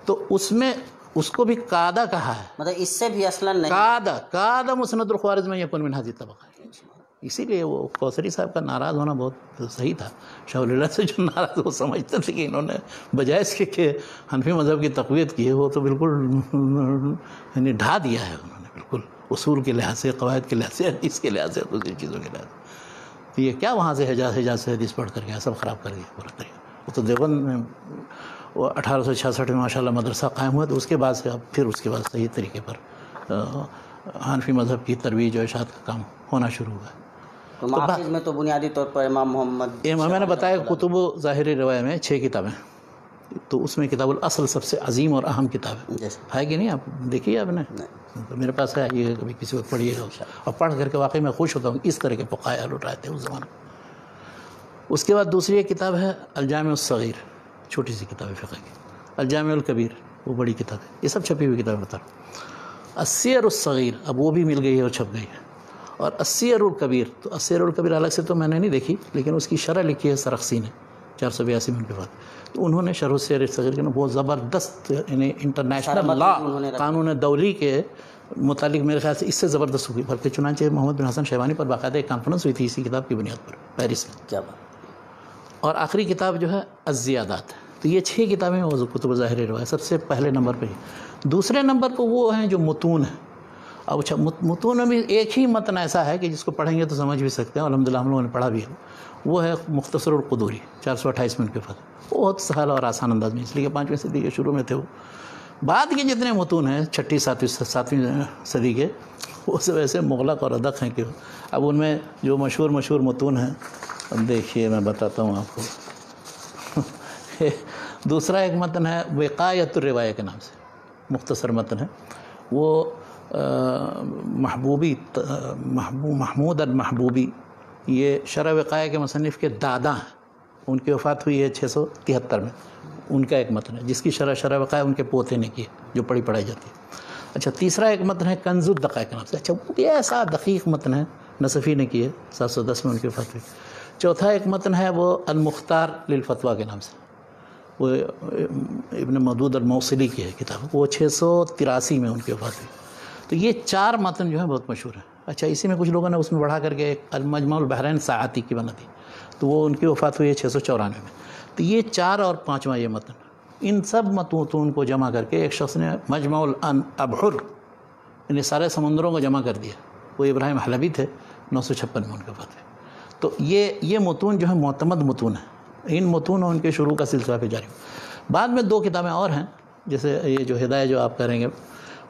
تو اس میں اس کو بھی قاعدہ کہا ہے، مطلب اس سے بھی اصلا نہیں قاعدہ مسند الخوارزمی یکون من هذه الطبقات۔ اسی لیے وہ کوثری صاحب کا ناراض ہونا بہت صحیح تھا، شاہ ولی اللہ سے جو ناراض وہ سمجھتے تھے کہ انہوں نے بجائے اس کے کہ حنفی مذہب کی تقویت کی ہے، وہ تو بالکل یعنی ڈھا دیا ہے انہوں نے، بالکل اصول کے لحاظ سے، قواعد کے لحاظ سے، حدیث کے لحاظ سے، دوسری چیزوں کے لحاظ سے۔ تو یہ کیا وہاں سے حجاز سے حدیث پڑھ کر گیا، سب خراب کر دیا پورا طریقہ۔ وہ تو دیوبند میں 1866 میں ماشاءاللہ مدرسہ قائم ہوا، تو اس کے بعد سے اب پھر اس کے بعد صحیح طریقے پر حنفی مذہب کی ترویج و اشاعت کا کام ہونا شروع ہوا ہے۔ تو محافظ میں تو بنیادی طور پر امام محمد، میں نے بتایا کتب و ظاہر روایت میں 6 کتابیں، تو اس میں کتاب الاصل سب سے عظیم اور اہم کتاب ہے کہ نہیں؟ آپ دیکھیے، آپ نے میرے پاس ہے، یہ کبھی کسی وقت پڑھیے گا، اور پڑھ کر کے واقعی میں خوش ہوتا ہوں اس طرح کے فقہاء لوٹ رہے تھے اس زمانے میں۔ اس کے بعد دوسری ایک کتاب ہے الجامع الصغیر، چھوٹی سی کتاب ہے فقہ کی۔ الجامع الکبیر وہ بڑی کتاب ہے، یہ سب چھپی ہوئی کتابیں بتا رہا ہوں۔ السیر الصغیر اب وہ بھی مل گئی ہے اور چھپ گئی ہے، اور السیر الکبیر، تو السیر الکبیر الگ سے تو میں نے نہیں دیکھی، لیکن اس کی شرح لکھی ہے سرخسی نے 482 میں ان کے بعد، تو انہوں نے شرح السیر الصغیر کے بہت زبردست، یعنی انٹرنیشنل لا قانون دولی کے متعلق میرے خیال سے اس سے زبردست ہوئی، بلکہ چنانچہ محمد بن حسن شیبانی پر باقاعدہ ایک کانفرنس ہوئی تھی اسی کتاب کی بنیاد پر پیرس میں۔ کیا بات۔ اور آخری کتاب جو ہے الزیادات، تو یہ 6 کتابیں وہ کتب ظاہر روایت سب سے پہلے نمبر پہ ہی۔ دوسرے نمبر پہ وہ ہیں جو متون ہیں، اب اچھا متون میں بھی ایک ہی متن ایسا ہے کہ جس کو پڑھیں گے تو سمجھ بھی سکتے ہیں، الحمدللہ ہم لوگوں نے پڑھا بھی ہے، وہ ہے مختصر القدوری 428 منٹ کے فقہ، وہ بہت سہل اور آسان انداز میں، اس لیے کہ 5ویں صدی کے شروع میں تھے وہ۔ بعد کے جتنے متون ہیں 6ٹھی 7ویں صدی کے، وہ سب ایسے مغلق اور ادق ہیں کہ اب ان میں جو مشہور متون ہیں، دیکھیے میں بتاتا ہوں آپ کو۔ دوسرا ایک متن ہے وقایۃ الروایہ کے نام سے، مختصر متن ہے، وہ محمود المحبوبی، یہ شرح وقایہ کے مصنف کے دادا ہیں، ان کی وفات ہوئی ہے 673 میں، ان کا ایک متن ہے جس کی شرح وقائع ان کے پوتے نے کی جو پڑھائی جاتی ہے. اچھا تیسرا ایک متن ہے کنز الدقائق نام سے. اچھا یہ ایسا دقیق متن ہے نصفی نے کی ہے 710 میں ان کی وفات ہوئی. چوتھا ایک متن ہے وہ المختار للفتویٰ کے نام سے, وہ ابن مودود الموصلی کی ہے کتاب, وہ 683 میں ان کی وفات ہوئی. تو یہ 4 متن جو ہیں بہت مشہور ہیں. اچھا اسی میں کچھ لوگوں نے اس میں بڑھا کر کے ایک المجمع البحرین ساعتی کی بنا دی, تو وہ ان کی وفات ہوئی ہے 694 میں. تو یہ 4 اور 5واں یہ متن, ان سب متون کو جمع کر کے ایک شخص نے مجمع الابحر یعنی سارے سمندروں کو جمع کر دیا. وہ ابراہیم حلبی تھے, 956 میں ان کے وفات ہوئی. تو یہ متون جو ہے معتمد متون ہیں. ان متون اور ان کے شروع کا سلسلہ پہ جاری. بعد میں 2 کتابیں اور ہیں, جیسے یہ جو ہدایہ جو آپ کریں گے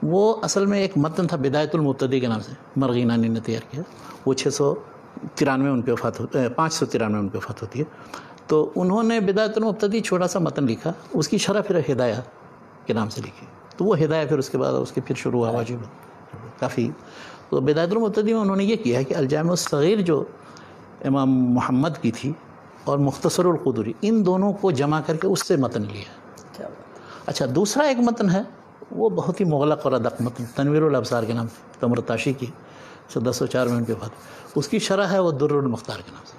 وہ اصل میں ایک متن تھا بدایت المبتدی کے نام سے, مرغینانی نے تیار کیا. وہ 693 ان کی وفات 593 میں ان کی وفات ہوتی ہے. تو انہوں نے بدایت المبتدی چھوٹا سا متن لکھا, اس کی شرح پھر ہدایہ کے نام سے لکھی. تو وہ ہدایہ پھر اس کے بعد اس کے پھر شروع ہوا واجب کافی. تو بدایت المبتدی میں انہوں نے یہ کیا ہے کہ الجامع الصغیر جو امام محمد کی تھی اور مختصر القدری, ان دونوں کو جمع کر کے اس سے متن لیا. اچھا دوسرا ایک متن ہے وہ بہت ہی مغلق اور ادق متن, تنویر الابصار کے نام سے, تمرتاشی کی 1004 میں ان کے بعد. اس کی شرح ہے وہ در المختار کے نام سے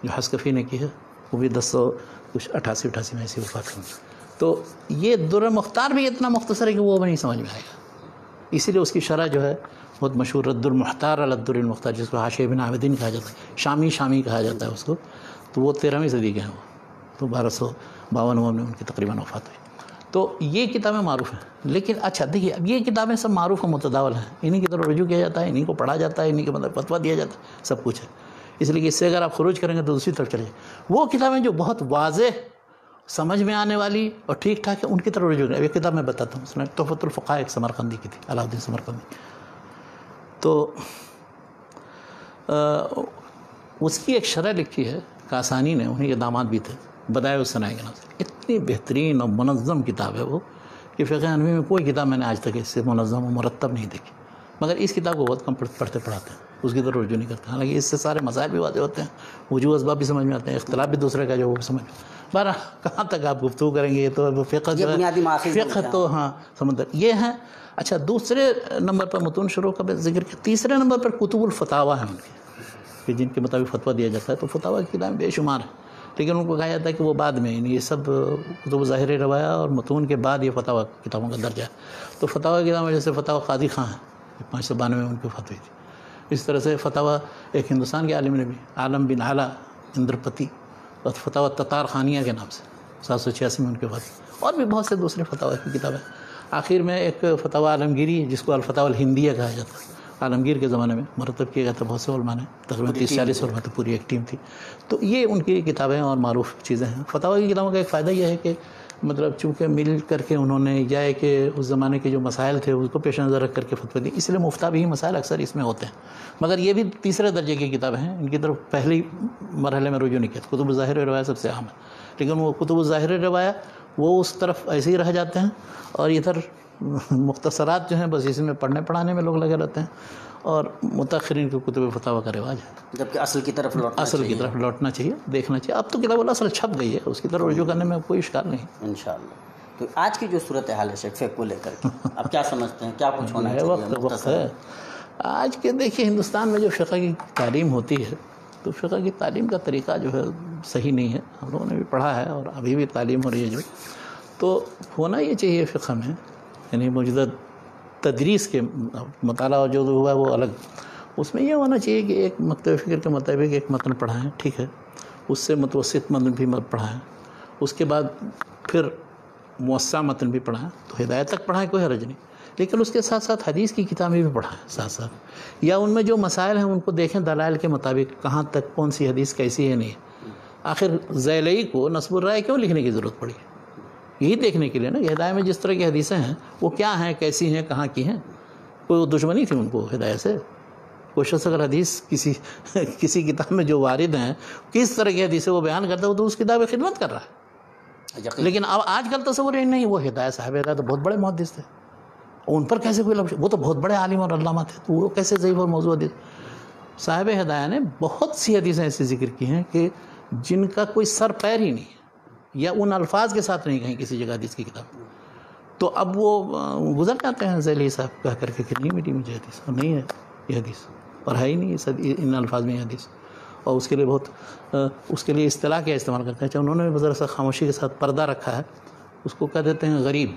جو حسکفی نے کی ہے, وہ بھی 1088 میں ایسی وفات ہوئی. تو یہ در المختار بھی اتنا مختصر ہے کہ وہ بھی نہیں سمجھ میں آئے گا, اسی لیے اس کی شرح جو ہے بہت مشہور رد المختار علی الدر المختار, جس کو حاشیہ ابن عابدین کہا جاتا ہے, شامی کہا جاتا ہے اس کو. تو وہ 13ویں صدی کے ہیں, وہ تو 1252 میں ان کی تقریباً وفات ہوئی. تو یہ کتابیں معروف ہیں. لیکن اچھا دیکھیے اب یہ کتابیں سب معروف و متداول ہیں, انہی کی طرف رجوع کیا جاتا ہے, انہی کو پڑھا جاتا ہے, انہی کے مطلب فتویٰ دیا جاتا ہے, سب کچھ ہے. اس لیے کہ اس سے اگر آپ خروج کریں گے تو دوسری طرف چلے جائیں. وہ کتابیں جو بہت واضح سمجھ میں آنے والی اور ٹھیک ٹھاک ہے ان کی طرف رجوع کریں. یہ کتاب میں بتاتا ہوں, اس نے تحفۃ الفقہ ایک سمرقندی کی تھی, علاؤالدین سمرقندی. تو اس کی ایک شرح لکھی ہے کاسانی نے, انہیں کے داماد بھی تھے, بدائع الصنائع کے نام سے. اتنی بہترین اور منظم کتاب ہے وہ کہ فقہ حنفی میں کوئی کتاب میں نے آج تک اس سے منظم و مرتب نہیں دیکھی. مگر اس کتاب کو بہت کم پڑھتے پڑھاتے ہیں, اس کی طرف رجوع نہیں کرتے. حالانکہ اس سے سارے مسائل بھی واضح ہوتے ہیں, وجوہ اسباب بھی سمجھ میں آتے ہیں, اختلاف بھی دوسرے کا جو وہ سمجھ میں. بہرحال کہاں تک آپ گفتگو کریں گے, یہ تو فقہ جو ہے فقہ تو ہاں سمندر یہ ہیں. اچھا دوسرے نمبر پر متون شروع کا ذکر کیا. تیسرے نمبر پر کتب الفتاویٰ ہیں ان کی, کہ جن کے مطابق فتویٰ دیا جاتا ہے. تو فتاویٰ کی کتابیں بے شمار ہیں, لیکن ان کو کہا جاتا ہے کہ وہ بعد میں, یعنی یہ سب کتب ظاہر روایہ اور متون کے بعد یہ فتاویٰ کتابوں کا درجہ ہے. تو فتاویٰ کی کتابیں جیسے فتاویٰ قاضی خان ہے, 592 میں ان کی وفات ہوئی تھی. اس طرح سے فتاویٰ ایک ہندوستان کے عالم نے بھی, عالم بن اعلیٰ اندرپتی, اور فتاویٰ تتار خانیہ کے نام سے 786 میں ان کے وفات ہوئی. اور بھی بہت سے دوسرے فتاویٰ کی کتابیں. آخر میں ایک فتاویٰ عالمگیری جس کو الفتاویٰ الہندیہ کہا جاتا ہے, عالمگیر کے زمانے میں مرتب کیا گیا تھا بہت سے علماء نے, تقریباً 30-40 علماء تو پوری ایک ٹیم تھی. تو یہ ان کی کتابیں اور معروف چیزیں ہیں. فتاویٰ کی کتابوں کا ایک فائدہ یہ ہے کہ مطلب چونکہ مل کر کے انہوں نے یا ہے کہ اس زمانے کے جو مسائل تھے اس کو پیش نظر رکھ کر کے فتویٰ دی, اس لیے مفتہ بھی مسائل اکثر اس میں ہوتے ہیں. مگر یہ بھی تیسرے درجے کی کتابیں ہیں, ان کی طرف پہلی مرحلے میں رجوع نہیں کیا. کتب ظاہر روایہ سب سے اہم ہے, لیکن وہ کتب ظاہر روایہ وہ اس طرف ایسے ہی رہ جاتے ہیں, اور ادھر مختصرات جو ہیں بس اسی میں پڑھنے پڑھانے میں لوگ لگے رہتے ہیں, اور متاخرین کی کتب فتاویٰ کا رواج ہے. جبکہ اصل کی طرف لوٹنا چاہیے, دیکھنا چاہیے. اب تو کتاب الاصل چھپ گئی ہے, اس کی طرف رجوع کرنے میں کوئی اشکال نہیں انشاءاللہ. تو آج کی جو صورتحال ہے شیخ فقہ کو لے کر کے اب کیا سمجھتے ہیں, کیا کچھ ہونا چاہیے؟ وقت ہے آج کے. دیکھیے ہندوستان میں جو فقہ کی تعلیم ہوتی ہے, تو فقہ کی تعلیم کا طریقہ جو ہے صحیح نہیں ہے. ہم لوگوں نے بھی پڑھا ہے اور ابھی بھی تعلیم ہو رہی ہے جو, تو ہونا یہ چاہیے فقہ میں, یعنی موجودہ تدریس کے مطالعہ جو ہوا ہے وہ الگ. اس میں یہ ہونا چاہیے کہ ایک مکتب فکر کے مطابق ایک متن پڑھائیں, ٹھیک ہے, اس سے متوسط متن بھی پڑھائیں, اس کے بعد پھر موسع متن بھی پڑھائیں, تو ہدایت تک پڑھائیں, کوئی حرج نہیں. لیکن اس کے ساتھ ساتھ حدیث کی کتابیں بھی پڑھائیں ساتھ ساتھ, یا ان میں جو مسائل ہیں ان کو دیکھیں دلائل کے مطابق کہاں تک کون سی حدیث کیسی ہے نہیں ہے. آخر زیلئی کو نصب الرائے کیوں لکھنے کی ضرورت پڑی؟ یہی دیکھنے کے لیے نا کہ ہدایت میں جس طرح کی حدیثیں ہیں وہ کیا ہیں, کیسی ہیں, کہاں کی ہیں. کوئی دشمنی تھی ان کو ہدایت سے؟ کوئی شخص اگر حدیث کسی کتاب میں جو وارد ہیں کس طرح کی حدیث وہ بیان کرتا ہے, وہ تو اس کتاب کی خدمت کر رہا ہے. لیکن اب آج کل تصور ہی نہیں, وہ ہدایت صاحب ہدایت تو بہت بڑے محدث تھے, ان پر کیسے کوئی لفظ, وہ تو بہت بڑے عالم اور علامہ تھے, تو وہ کیسے ضعیف اور موضوع حدیث. صاحب ہدایت نے بہت سی حدیثیں ایسی ذکر کی ہیں کہ جن کا کوئی سر پیر ہی نہیں ہے, یا ان الفاظ کے ساتھ نہیں کہیں کسی جگہ حدیث کی کتاب. تو اب وہ گزر جاتے ہیں ذیلی صاحب کہہ کر کے کہ نہیں ملی مجھے حدیث، اور نہیں ہے یہ حدیث، اور ہے ہی نہیں ان الفاظ میں یہ حدیث. اور اس کے لیے اس کے لیے اصطلاح کیا استعمال کرتے ہیں، انہوں نے ذرا سا خاموشی کے ساتھ پردہ رکھا ہے، اس کو کہہ دیتے ہیں غریب.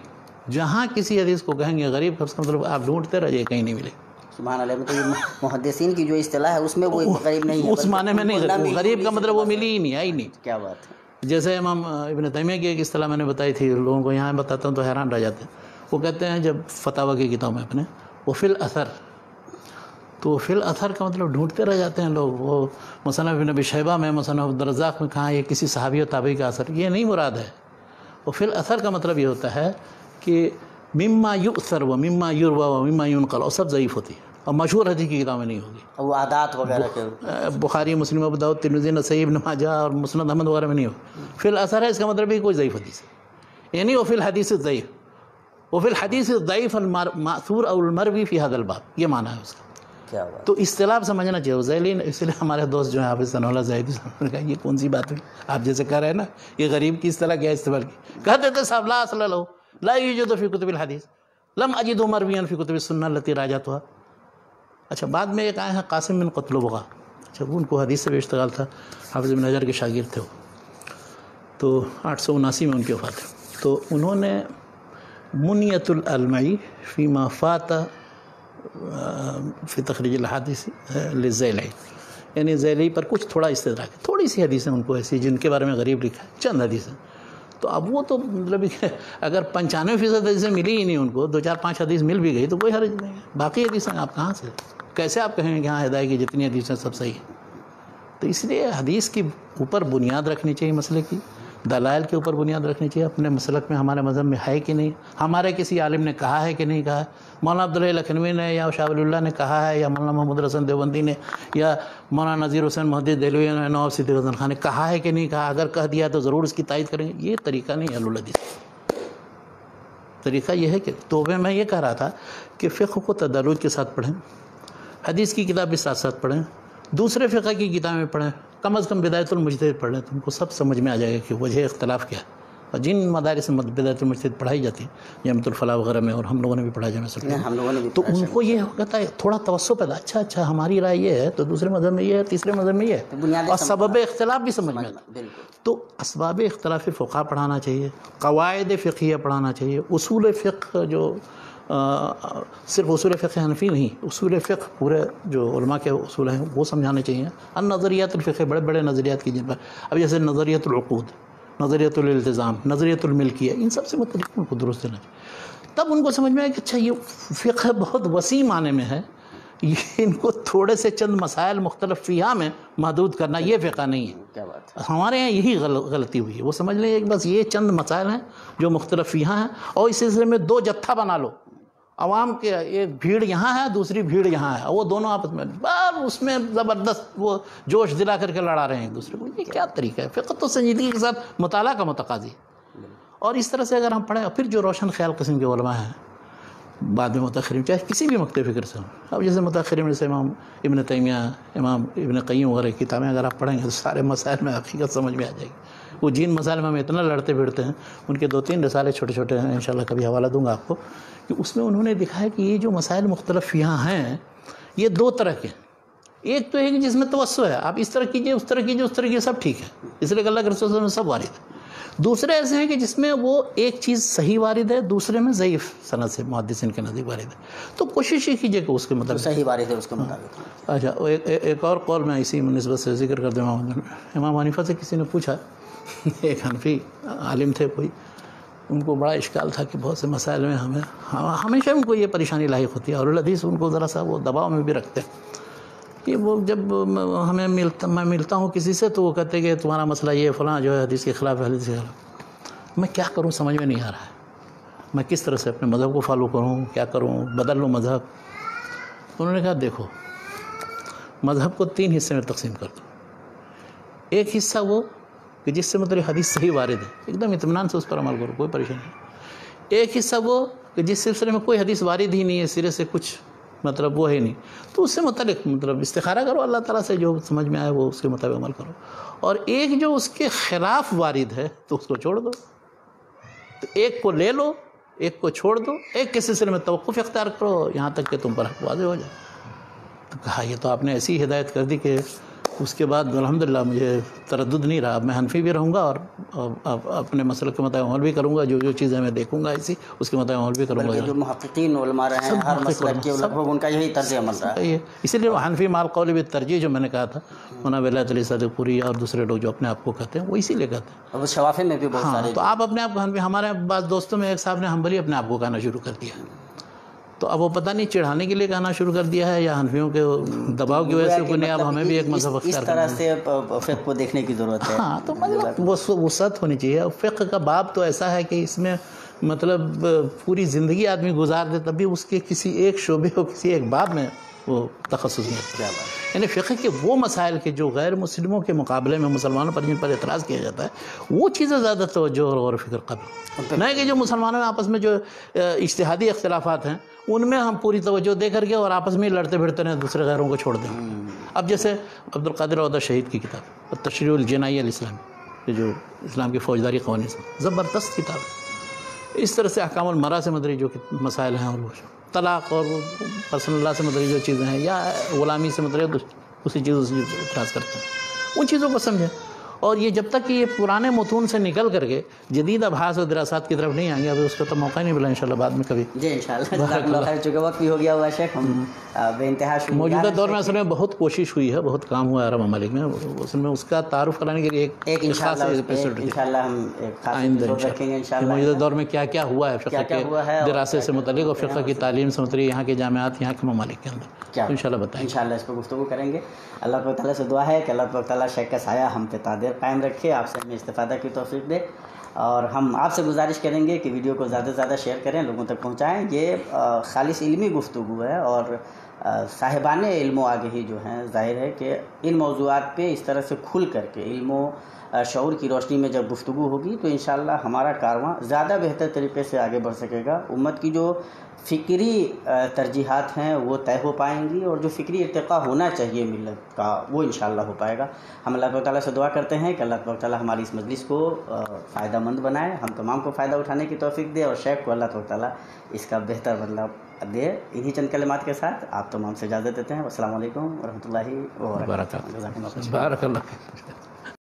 جہاں کسی حدیث کو کہیں گے غریب، اس کا مطلب آپ ڈھونڈتے رہیے کہیں نہیں ملے. سبحان اللہ. مطلب محدثین کی جو اصطلاح ہے اس میں وہ غریب نہیں ہے، اس معنی میں نہیں. غریب کا مطلب وہ ملی ہی نہیں، آئی نہیں. کیا بات ہے. جیسے امام ابن تیمیہ کی ایک اصطلاح میں نے بتائی تھی، لوگوں کو یہاں بتاتا ہوں تو حیران رہ جاتے ہیں. وہ کہتے ہیں جب فتاوی کی کتاب میں اپنے وہ فی الاثر، تو فی الاثر کا مطلب ڈھونڈتے رہ جاتے ہیں لوگ. وہ مصنف ابن ابی شیبہ میں، مصنف عبدالرزاق میں کہاں یہ کسی صحابی و تابعی کا اثر، یہ نہیں مراد ہے. وہ فی الاثر کا مطلب یہ ہوتا ہے کہ مما یؤثر و مما یروى و مما ينقل، اور سب ضعیف ہوتی ہے اور مشہور حدیث کی کتاب میں نہیں ہوگی. وہ عادات وغیرہ کے بخاری، مسلم، ابو داؤد، ترمذی، نسائی، ابن ماجہ اور مسند احمد وغیرہ میں نہیں ہوگی. فی الاثر ہے، اس کا مطلب بھی کوئی ضعیف حدیث ہے، یعنی وہ فی الحدیث الضعیف، وہ فی الحدیث الضعیف المأثور او المروی فی هذا الباب، یہ معنی ہے اس کا. کیا بات. تو اصطلاح سمجھنا چاہیے ذیلین. اس لیے ہمارے دوست جو ہیں حافظ ثناء اللہ زاہدی صاحب نے کہا یہ کون سی بات ہوئی، آپ جیسے کہہ رہے ہیں نا یہ غریب کی اصطلاح کیا استعمال کی. کہتے تھے صاحب لا اصل له لا یوجد فی کتب الحدیث لم اجد مرویا فی کتب السنہ التي راجعتها. اچھا بعد میں ایک آئے ہیں قاسم بن قتلبغہ. اچھا ان کو حدیث سے بھی اشتغال تھا، حافظ بن حجر کے شاگرد تھے وہ. تو 879 میں ان کی وفات ہے. تو انہوں نے منیۃ العلمعی فیما فات فی تخریج الحدیث للذیلی، یعنی ذیلی پر کچھ تھوڑا استدراک ہے، تھوڑی سی حدیثیں ان کو ایسی جن کے بارے میں غریب لکھا ہے، چند حدیثیں. تو اب وہ تو مطلب اگر 95% حدیثیں ملی ہی نہیں ان کو، 2-4-5 حدیث مل بھی گئی تو کوئی حرج نہیں ہے. باقی حدیثیں آپ کہاں سے، کیسے آپ کہیں گے کہ ہاں ہدایت کی جتنی حدیثیں سب صحیح ہیں. تو اس لیے حدیث کی اوپر بنیاد رکھنی چاہیے، مسئلے کی دلائل کے اوپر بنیاد رکھنی چاہیے. اپنے مسلک میں ہمارے مذہب میں ہے کہ نہیں، ہمارے کسی عالم نے کہا ہے کہ نہیں کہا ہے. مولانا عبداللہ لکھنوی نے یا شاہ ولی اللہ نے کہا ہے، یا مولانا محمد حسن دیوبندی نے، یا مولانا نذیر حسین محدث دہلوی نے، نواب صدیق حسن خان نے کہا ہے کہ نہیں کہا. اگر کہہ دیا تو ضرور اس کی تائید کریں گے. یہ طریقہ نہیں ہے اہل الحدیث. طریقہ یہ ہے کہ توبہ میں یہ کہہ رہا تھا کہ فقہ کو تدرج کے ساتھ پڑھیں، حدیث کی کتاب بھی ساتھ ساتھ پڑھیں، دوسرے فقہ کی کتابیں پڑھیں، کم از کم بدایت المجتہد پڑھ لیں تو ان کو سب سمجھ میں آ جائے گا کہ وجہ اختلاف کیا ہے. اور جن مدارس میں بدایت المجتہد پڑھائی جاتی ہے جامعۃ الفلاح وغیرہ میں، اور ہم لوگوں نے بھی پڑھا جامعہ، تو ان کو یہ ہوتا ہے تھوڑا توسع پیدا، اچھا ہماری رائے یہ ہے تو دوسرے مذہب میں یہ ہے، تیسرے مذہب میں یہ ہے، اور سبب اختلاف بھی سمجھ میں آتا ہے. تو اسباب اختلاف فقہ پڑھانا چاہیے، قواعد فقہیہ پڑھانا چاہیے، اصول فقہ جو صرف اصول فقہ حنفی نہیں، اصول فقہ پورے جو علماء کے اصول ہیں وہ سمجھانے چاہیے. النظریات الفقہ، بڑے بڑے نظریات کی جن پر، اب جیسے نظریۃ العقود، نظریۃ الالتزام، نظریۃ الملکیہ، ان سب سے متعلق ان کو درست دینا چاہیے. تب ان کو سمجھ میں آئے کہ اچھا یہ فقہ بہت وسیع معنی میں ہے، یہ ان کو تھوڑے سے چند مسائل مختلف فیہا میں محدود کرنا یہ فقہ نہیں ہے. کیا بات ہے. ہمارے یہاں یہی غلطی ہوئی ہے. وہ سمجھ لیں کہ بس یہ چند مسائل ہیں جو مختلف فیہا ہیں، اور اس سلسلے میں 2 جتھا بنا لو، عوام کے ایک بھیڑ یہاں ہے، دوسری بھیڑ یہاں ہے، وہ دونوں آپس میں اس میں زبردست وہ جوش دلا کر کے لڑا رہے ہیں ایک دوسرے کو. یہ کیا طریقہ ہے؟ فقہ تو سنجیدگی کے ساتھ مطالعہ کا متقاضی ہے. اور اس طرح سے اگر ہم پڑھیں، پھر جو روشن خیال قسم کے علماء ہیں بعد میں متاخرین، چاہے کسی بھی مکتب فکر سے ہوں، اب جیسے متاخرین جیسے امام ابن تیمیہ، امام ابن قیم وغیرہ کی کتابیں اگر آپ پڑھیں گے تو سارے مسائل میں حقیقت سمجھ میں آ جائے گی. وہ جن مسائل میں ہم اتنا لڑتے پھرتے ہیں، ان کے 2-3 رسالے چھوٹے چھوٹے ہیں، انشاءاللہ کبھی حوالہ دوں گا آپ کو، کہ اس میں انہوں نے دکھا ہے کہ یہ جو مسائل مختلف یہاں ہیں یہ 2 طرح کے ہیں. ایک تو ہے کہ جس میں توسع ہے، آپ اس طرح کیجئے، اس طرح کیجئے، اس طرح کیجئے، سب ٹھیک ہے، اس لیے کہ اللہ کے رسول صلی اللہ علیہ وسلم سب وارد ہے. دوسرے ایسے ہیں کہ جس میں وہ ایک چیز صحیح وارد ہے، دوسرے میں ضعیف سند سے محدثین کے نزدیک وارد ہے. تو کوشش یہ کیجئے کہ اس کے مطابق صحیح وارد ہے اس کے مطابق. اچھا ایک اور قول میں اسی نسبت سے ذکر کر دوں. امام حنیفہ سے کسی نے پوچھا، ایک حنفی عالم تھے کوئی، ان کو بڑا اشکال تھا کہ بہت سے مسائل میں ہمیشہ ان کو یہ پریشانی لاحق ہوتی ہے، اور الحدیث ان کو ذرا سا وہ دباؤ میں بھی رکھتے ہیں کہ وہ جب میں ملتا ہوں کسی سے تو وہ کہتے ہیں کہ تمہارا مسئلہ یہ فلاں جو ہے حدیث کے خلاف ہے، حدیث کے خلاف. میں کیا کروں سمجھ میں نہیں آ رہا ہے، میں کس طرح سے اپنے مذہب کو فالو کروں، کیا کروں، بدل لوں مذہب. انہوں نے کہا دیکھو مذہب کو 3 حصے میں تقسیم کر دو. ایک حصہ وہ کہ جس سے مطلب حدیث صحیح وارد ہے، ایک دم اطمینان سے اس پر عمل کرو، کوئی پریشانی نہیں. ایک حصہ وہ کہ جس سلسلے میں کوئی حدیث وارد ہی نہیں ہے، سرے سے کچھ مطلب وہ ہے نہیں. تو اس سے متعلق مطلب استخارہ کرو اللہ تعالیٰ سے، جو سمجھ میں آئے وہ اس کے مطابق عمل کرو. اور ایک جو اس کے خلاف وارد ہے تو اس کو چھوڑ دو. تو ایک کو لے لو، ایک کو چھوڑ دو، ایک کے سلسلے میں توقف اختیار کرو یہاں تک کہ تم پر حق واضح ہو جائے. تو کہا یہ تو آپ نے ایسی ہدایت کر دی کہ اس کے بعد الحمدللہ مجھے تردد نہیں رہا. اب میں حنفی بھی رہوں گا اور اپنے مسلک کے مطابق عمل بھی کروں گا. جو چیزیں میں دیکھوں گا اسی اس کے مطابق عمل بھی کروں گا. جو محققین علماء رہے ہیں ہر مسلک کے لگ بھگ ان کا یہی طرز عمل رہا ہے. اسی لیے حنفی مال قول بالترجیح جو میں نے کہا تھا، مولانا ولایت علی صادق پوری اور دوسرے لوگ جو اپنے آپ کو کہتے ہیں وہ اسی لیے کہتے ہیں. اور شوافی میں بھی بہت سارے. تو آپ اپنے آپ کو حنفی، ہمارے بعض دوستوں میں ایک صاحب نے حنبلی اپنے آپ کو کہنا شروع کر دیا. تو اب وہ پتہ نہیں چڑھانے کے لیے کہنا شروع کر دیا ہے یا حنفیوں کے دباؤ کی وجہ سے کوئی نہیں. اب ہمیں بھی ایک مذہب اختیار کرنا ہے. اس طرح سے فقہ کو دیکھنے کی ضرورت ہے. ہاں تو مطلب وہ وسعت ہونی چاہیے. اور فقہ کا باب تو ایسا ہے کہ اس میں مطلب پوری زندگی آدمی گزار دے تب بھی اس کے کسی ایک شعبے اور کسی ایک باب میں وہ تخصص نہیں ہے. یعنی فقہ کے وہ مسائل کے جو غیر مسلموں کے مقابلے میں مسلمانوں پر جن پر اعتراض کیا جاتا ہے وہ چیزیں زیادہ توجہ اور غور و فکر قبل، نہ کہ جو مسلمانوں میں آپس میں جو اجتہادی اختلافات ہیں ان میں ہم پوری توجہ دے کر کے اور آپس میں لڑتے بھڑتے رہیں، دوسرے غیروں کو چھوڑ دیں. اب جیسے عبدالقادر عودہ شہید کی کتاب التشریع الجنائی الاسلامی، جو اسلام کی فوجداری قوانین سے زبردست کتاب ہے. اس طرح سے احکام المرأہ سے مدری جو مسائل ہیں، اور وہ طلاق اور پرسنل اللہ سے مدری جو چیزیں ہیں، یا غلامی سے مدری اسی چیزوں سے اعتراض کرتے ہیں، ان چیزوں کو سمجھیں. اور یہ جب تک کہ یہ پرانے متون سے نکل کر کے جدید ابحاث و دراسات کی طرف نہیں آئیں گے، ابھی اس کا تو موقع نہیں ملا انشاءاللہ بعد میں کبھی. جی انشاءاللہ. جزاک اللہ خیر. چونکہ وقت بھی ہو گیا ہوا ہے شیخ، ہم بے انتہا موجودہ دور میں اصل میں بہت کوشش ہوئی ہے، بہت کام ہوا ہے عرب ممالک میں. اصل میں اس کا تعارف کرانے کے لیے ایک خاص ایپیسوڈ انشاءاللہ ہم ایک خاص ایپیسوڈ رکھیں گے انشاءاللہ. موجودہ دور میں کیا کیا ہوا ہے فقہ کے دراسے سے متعلق اور فقہ کی تعلیم سے متعلق یہاں کے جامعات، یہاں کے ممالک کے اندر انشاءاللہ بتائیں. انشاءاللہ اس پر گفتگو کریں گے. اللہ تعالیٰ سے دعا ہے کہ اللہ تعالیٰ شیخ کا سایہ ہم پہ قادر قائم رکھے، آپ سے ہمیں استفادہ کی توفیق دے. اور ہم آپ سے گزارش کریں گے کہ ویڈیو کو زیادہ سے زیادہ شیئر کریں، لوگوں تک پہنچائیں. یہ خالص علمی گفتگو ہے اور صاحبان علم و آگہی جو ہیں، ظاہر ہے کہ ان موضوعات پہ اس طرح سے کھل کر کے علم و شعور کی روشنی میں جب گفتگو ہوگی تو انشاءاللہ ہمارا کارواں زیادہ بہتر طریقے سے آگے بڑھ سکے گا. امت کی جو فکری ترجیحات ہیں وہ طے ہو پائیں گی، اور جو فکری ارتقاء ہونا چاہیے ملت کا وہ انشاءاللہ ہو پائے گا. ہم اللہ تعالیٰ سے دعا کرتے ہیں کہ اللہ تعالیٰ ہماری اس مجلس کو فائدہ مند بنائے، ہم تمام کو فائدہ اٹھانے کی توفیق دے، اور شیخ کو اللہ تعالیٰ اس کا بہتر بدلہ دے. انہی چند کلمات کے ساتھ آپ تمام سے اجازت دیتے ہیں. السلام علیکم ورحمۃ اللہ وبرکاتہ. بارک اللہ.